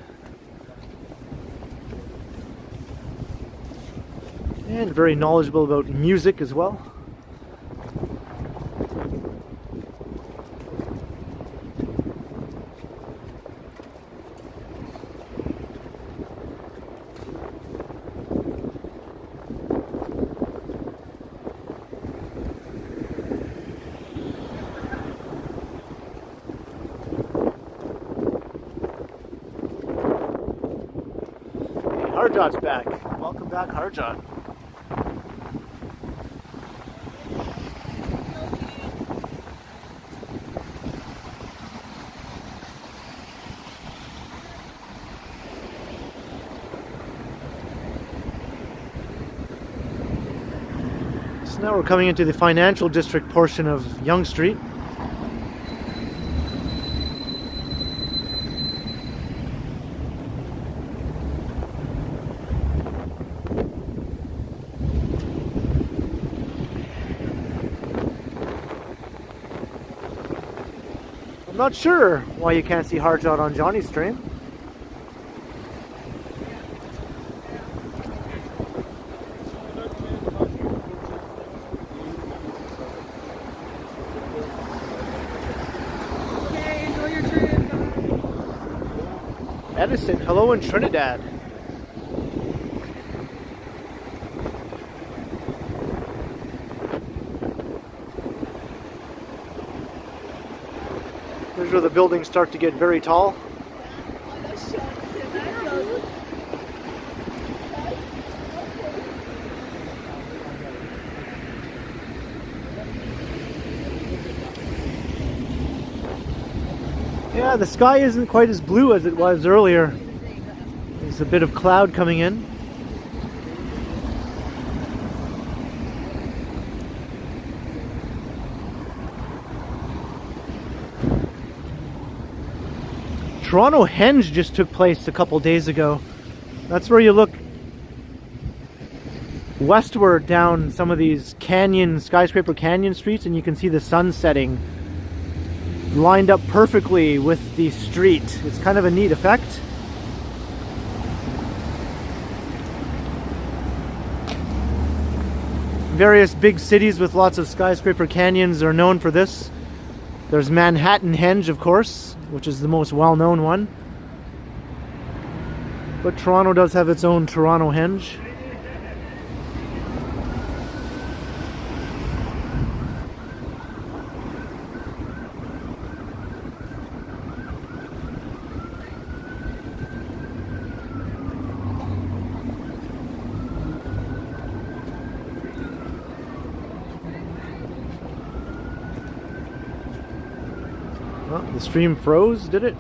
[SPEAKER 1] And very knowledgeable about music as well. Harjot's back. Welcome back, Harjot. So now we're coming into the financial district portion of Yonge Street. I'm not sure why you can't see Harjot on Johnny's stream.
[SPEAKER 2] Okay, enjoy your trip.
[SPEAKER 1] Edison, hello in Trinidad. There's where the buildings start to get very tall. Yeah, the sky isn't quite as blue as it was earlier. There's a bit of cloud coming in. Toronto Henge just took place a couple days ago. That's where you look westward down some of these skyscraper canyon streets, and you can see the sun setting lined up perfectly with the street. It's kind of a neat effect. Various big cities with lots of skyscraper canyons are known for this. There's Manhattan Henge, of course, which is the most well-known one. But Toronto does have its own Toronto Henge. Oh, the stream froze, did it?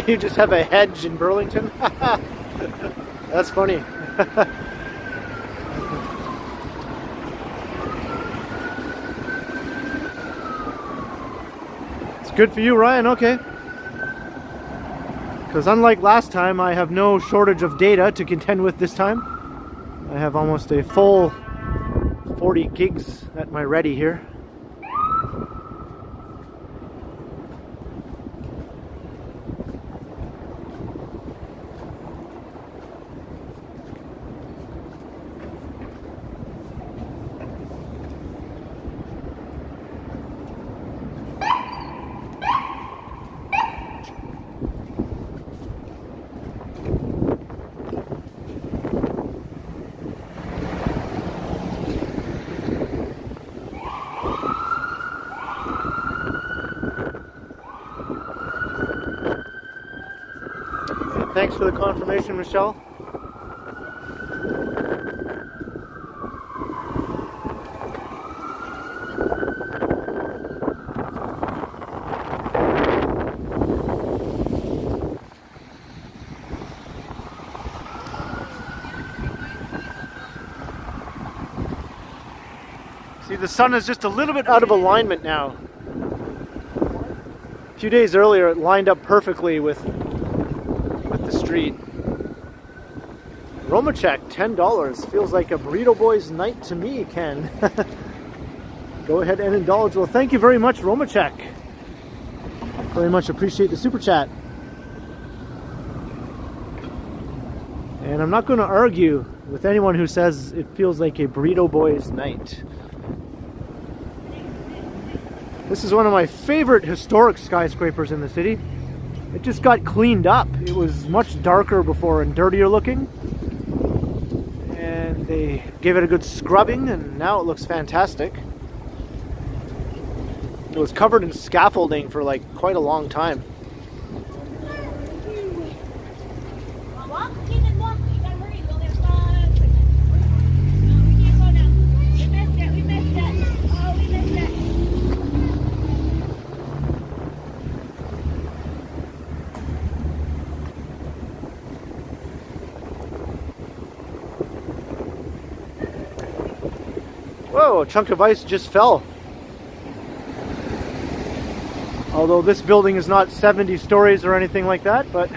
[SPEAKER 1] You just have a hedge in Burlington? That's funny. Good for you, Ryan. Okay. Because unlike last time, I have no shortage of data to contend with this time. I have almost a full 40 gigs at my ready here. Thanks for the confirmation, Michelle. See, the sun is just a little bit out of alignment now. A few days earlier, it lined up perfectly with the street. Roma check, $10. Feels like a burrito boy's night to me, Ken. Go ahead and indulge. Well, thank you very much, Roma check. Very much appreciate the super chat. And I'm not going to argue with anyone who says it feels like a burrito boy's night. This is one of my favorite historic skyscrapers in the city. It just got cleaned up. It was much darker before and dirtier looking. And they gave it a good scrubbing, and now it looks fantastic. It was covered in scaffolding for like quite a long time. Whoa, a chunk of ice just fell. Although this building is not 70 stories or anything like that, but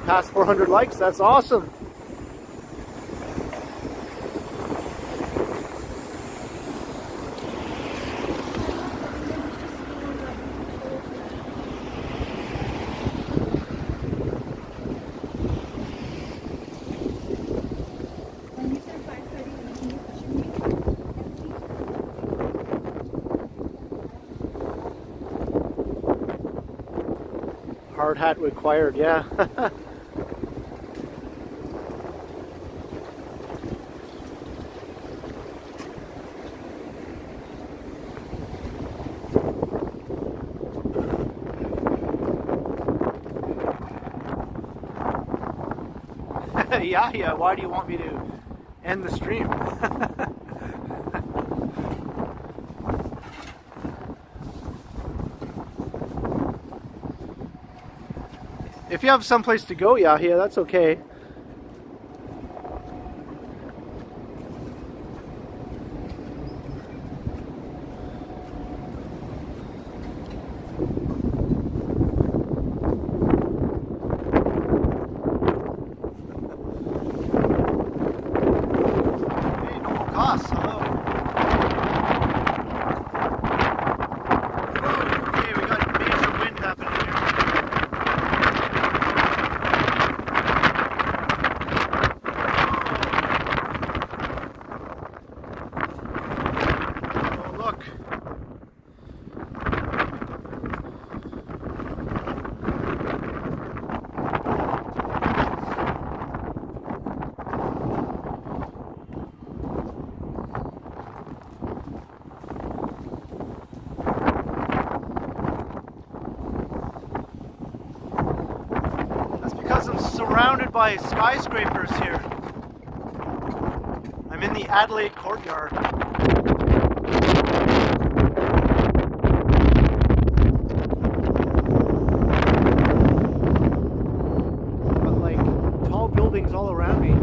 [SPEAKER 1] past 400 likes, that's awesome. Hard hat required, yeah. Yeah, why do you want me to end the stream? If you have someplace to go, Yahya, that's okay. Surrounded by skyscrapers here. I'm in the Adelaide courtyard. Got like tall buildings all around me.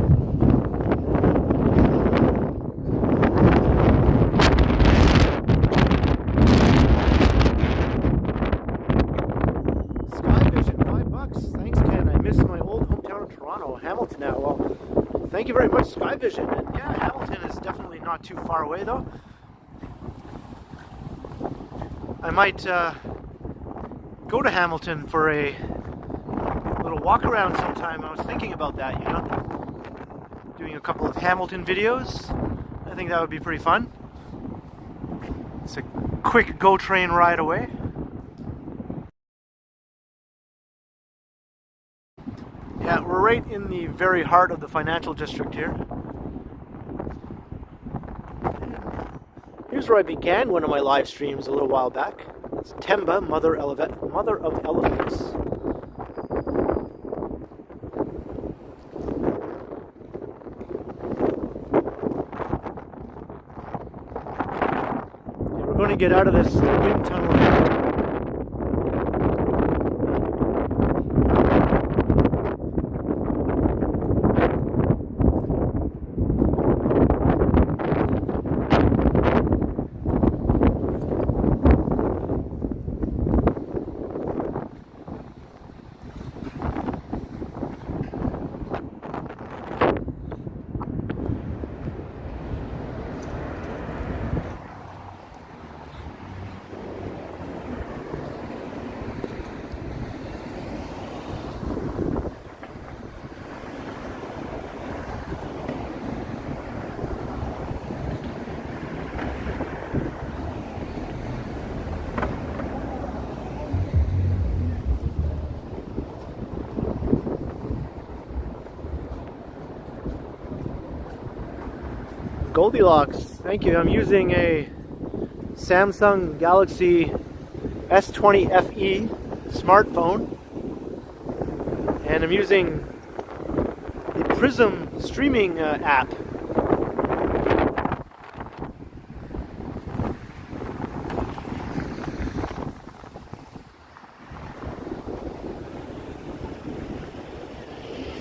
[SPEAKER 1] Hamilton now. Well, thank you very much, Sky Vision. And yeah, Hamilton is definitely not too far away though. I might go to Hamilton for a little walk around sometime. I was thinking about that, you know, doing a couple of Hamilton videos. I think that would be pretty fun. It's a quick GO train ride away. Yeah, we're right in the very heart of the financial district here. Here's where I began one of my live streams a little while back. It's Temba, Mother of Elephants. Yeah, we're going to get out of this wind tunnel here. Goldilocks, thank you. I'm using a Samsung Galaxy S20 FE smartphone, and I'm using the Prism streaming app.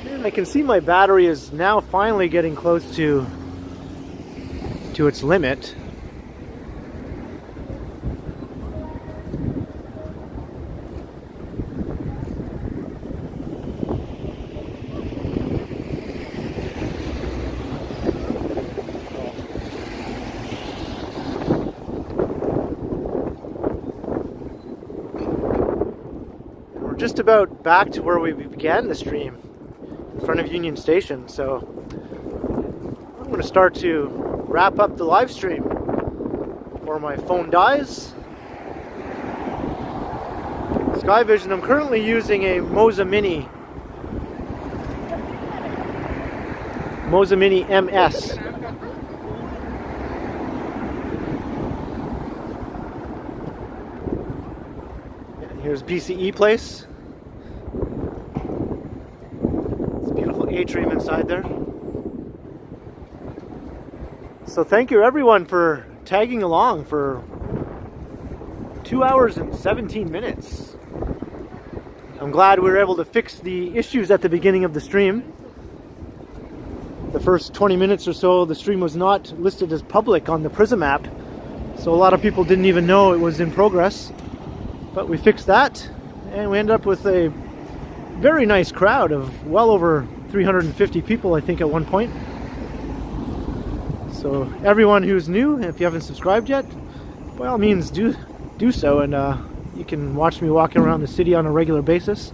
[SPEAKER 1] And I can see my battery is now finally getting close to its limit. We're just about back to where we began the stream, in front of Union Station, so I'm going to start to wrap up the live stream before my phone dies. Sky Vision. I'm currently using a Moza Mini. Moza Mini MS. And here's BCE Place. It's a beautiful atrium inside there. So thank you everyone for tagging along for 2 hours and 17 minutes. I'm glad we were able to fix the issues at the beginning of the stream. The first 20 minutes or so, the stream was not listed as public on the Prism app, so a lot of people didn't even know it was in progress. But we fixed that, and we ended up with a very nice crowd of well over 350 people, I think, at one point. So everyone who's new, if you haven't subscribed yet, by all means do so, and you can watch me walking around the city on a regular basis.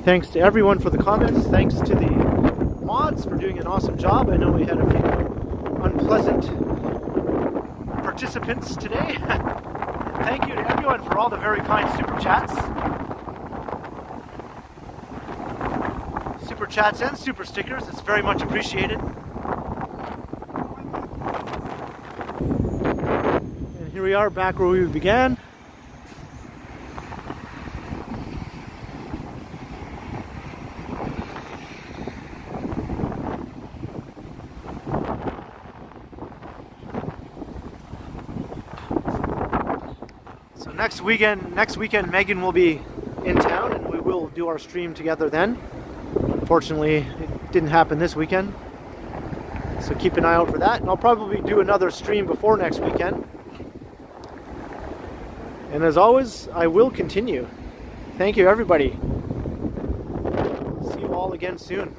[SPEAKER 1] Thanks to everyone for the comments. Thanks to the mods for doing an awesome job. I know we had a few unpleasant participants today. Thank you to everyone for all the very kind super chats. Super chats and super stickers. It's very much appreciated. And here we are back where we began. Next weekend Megan will be in town and we will do our stream together then. Unfortunately, it didn't happen this weekend. So keep an eye out for that. And I'll probably do another stream before next weekend. And as always, I will continue. Thank you everybody. See you all again soon.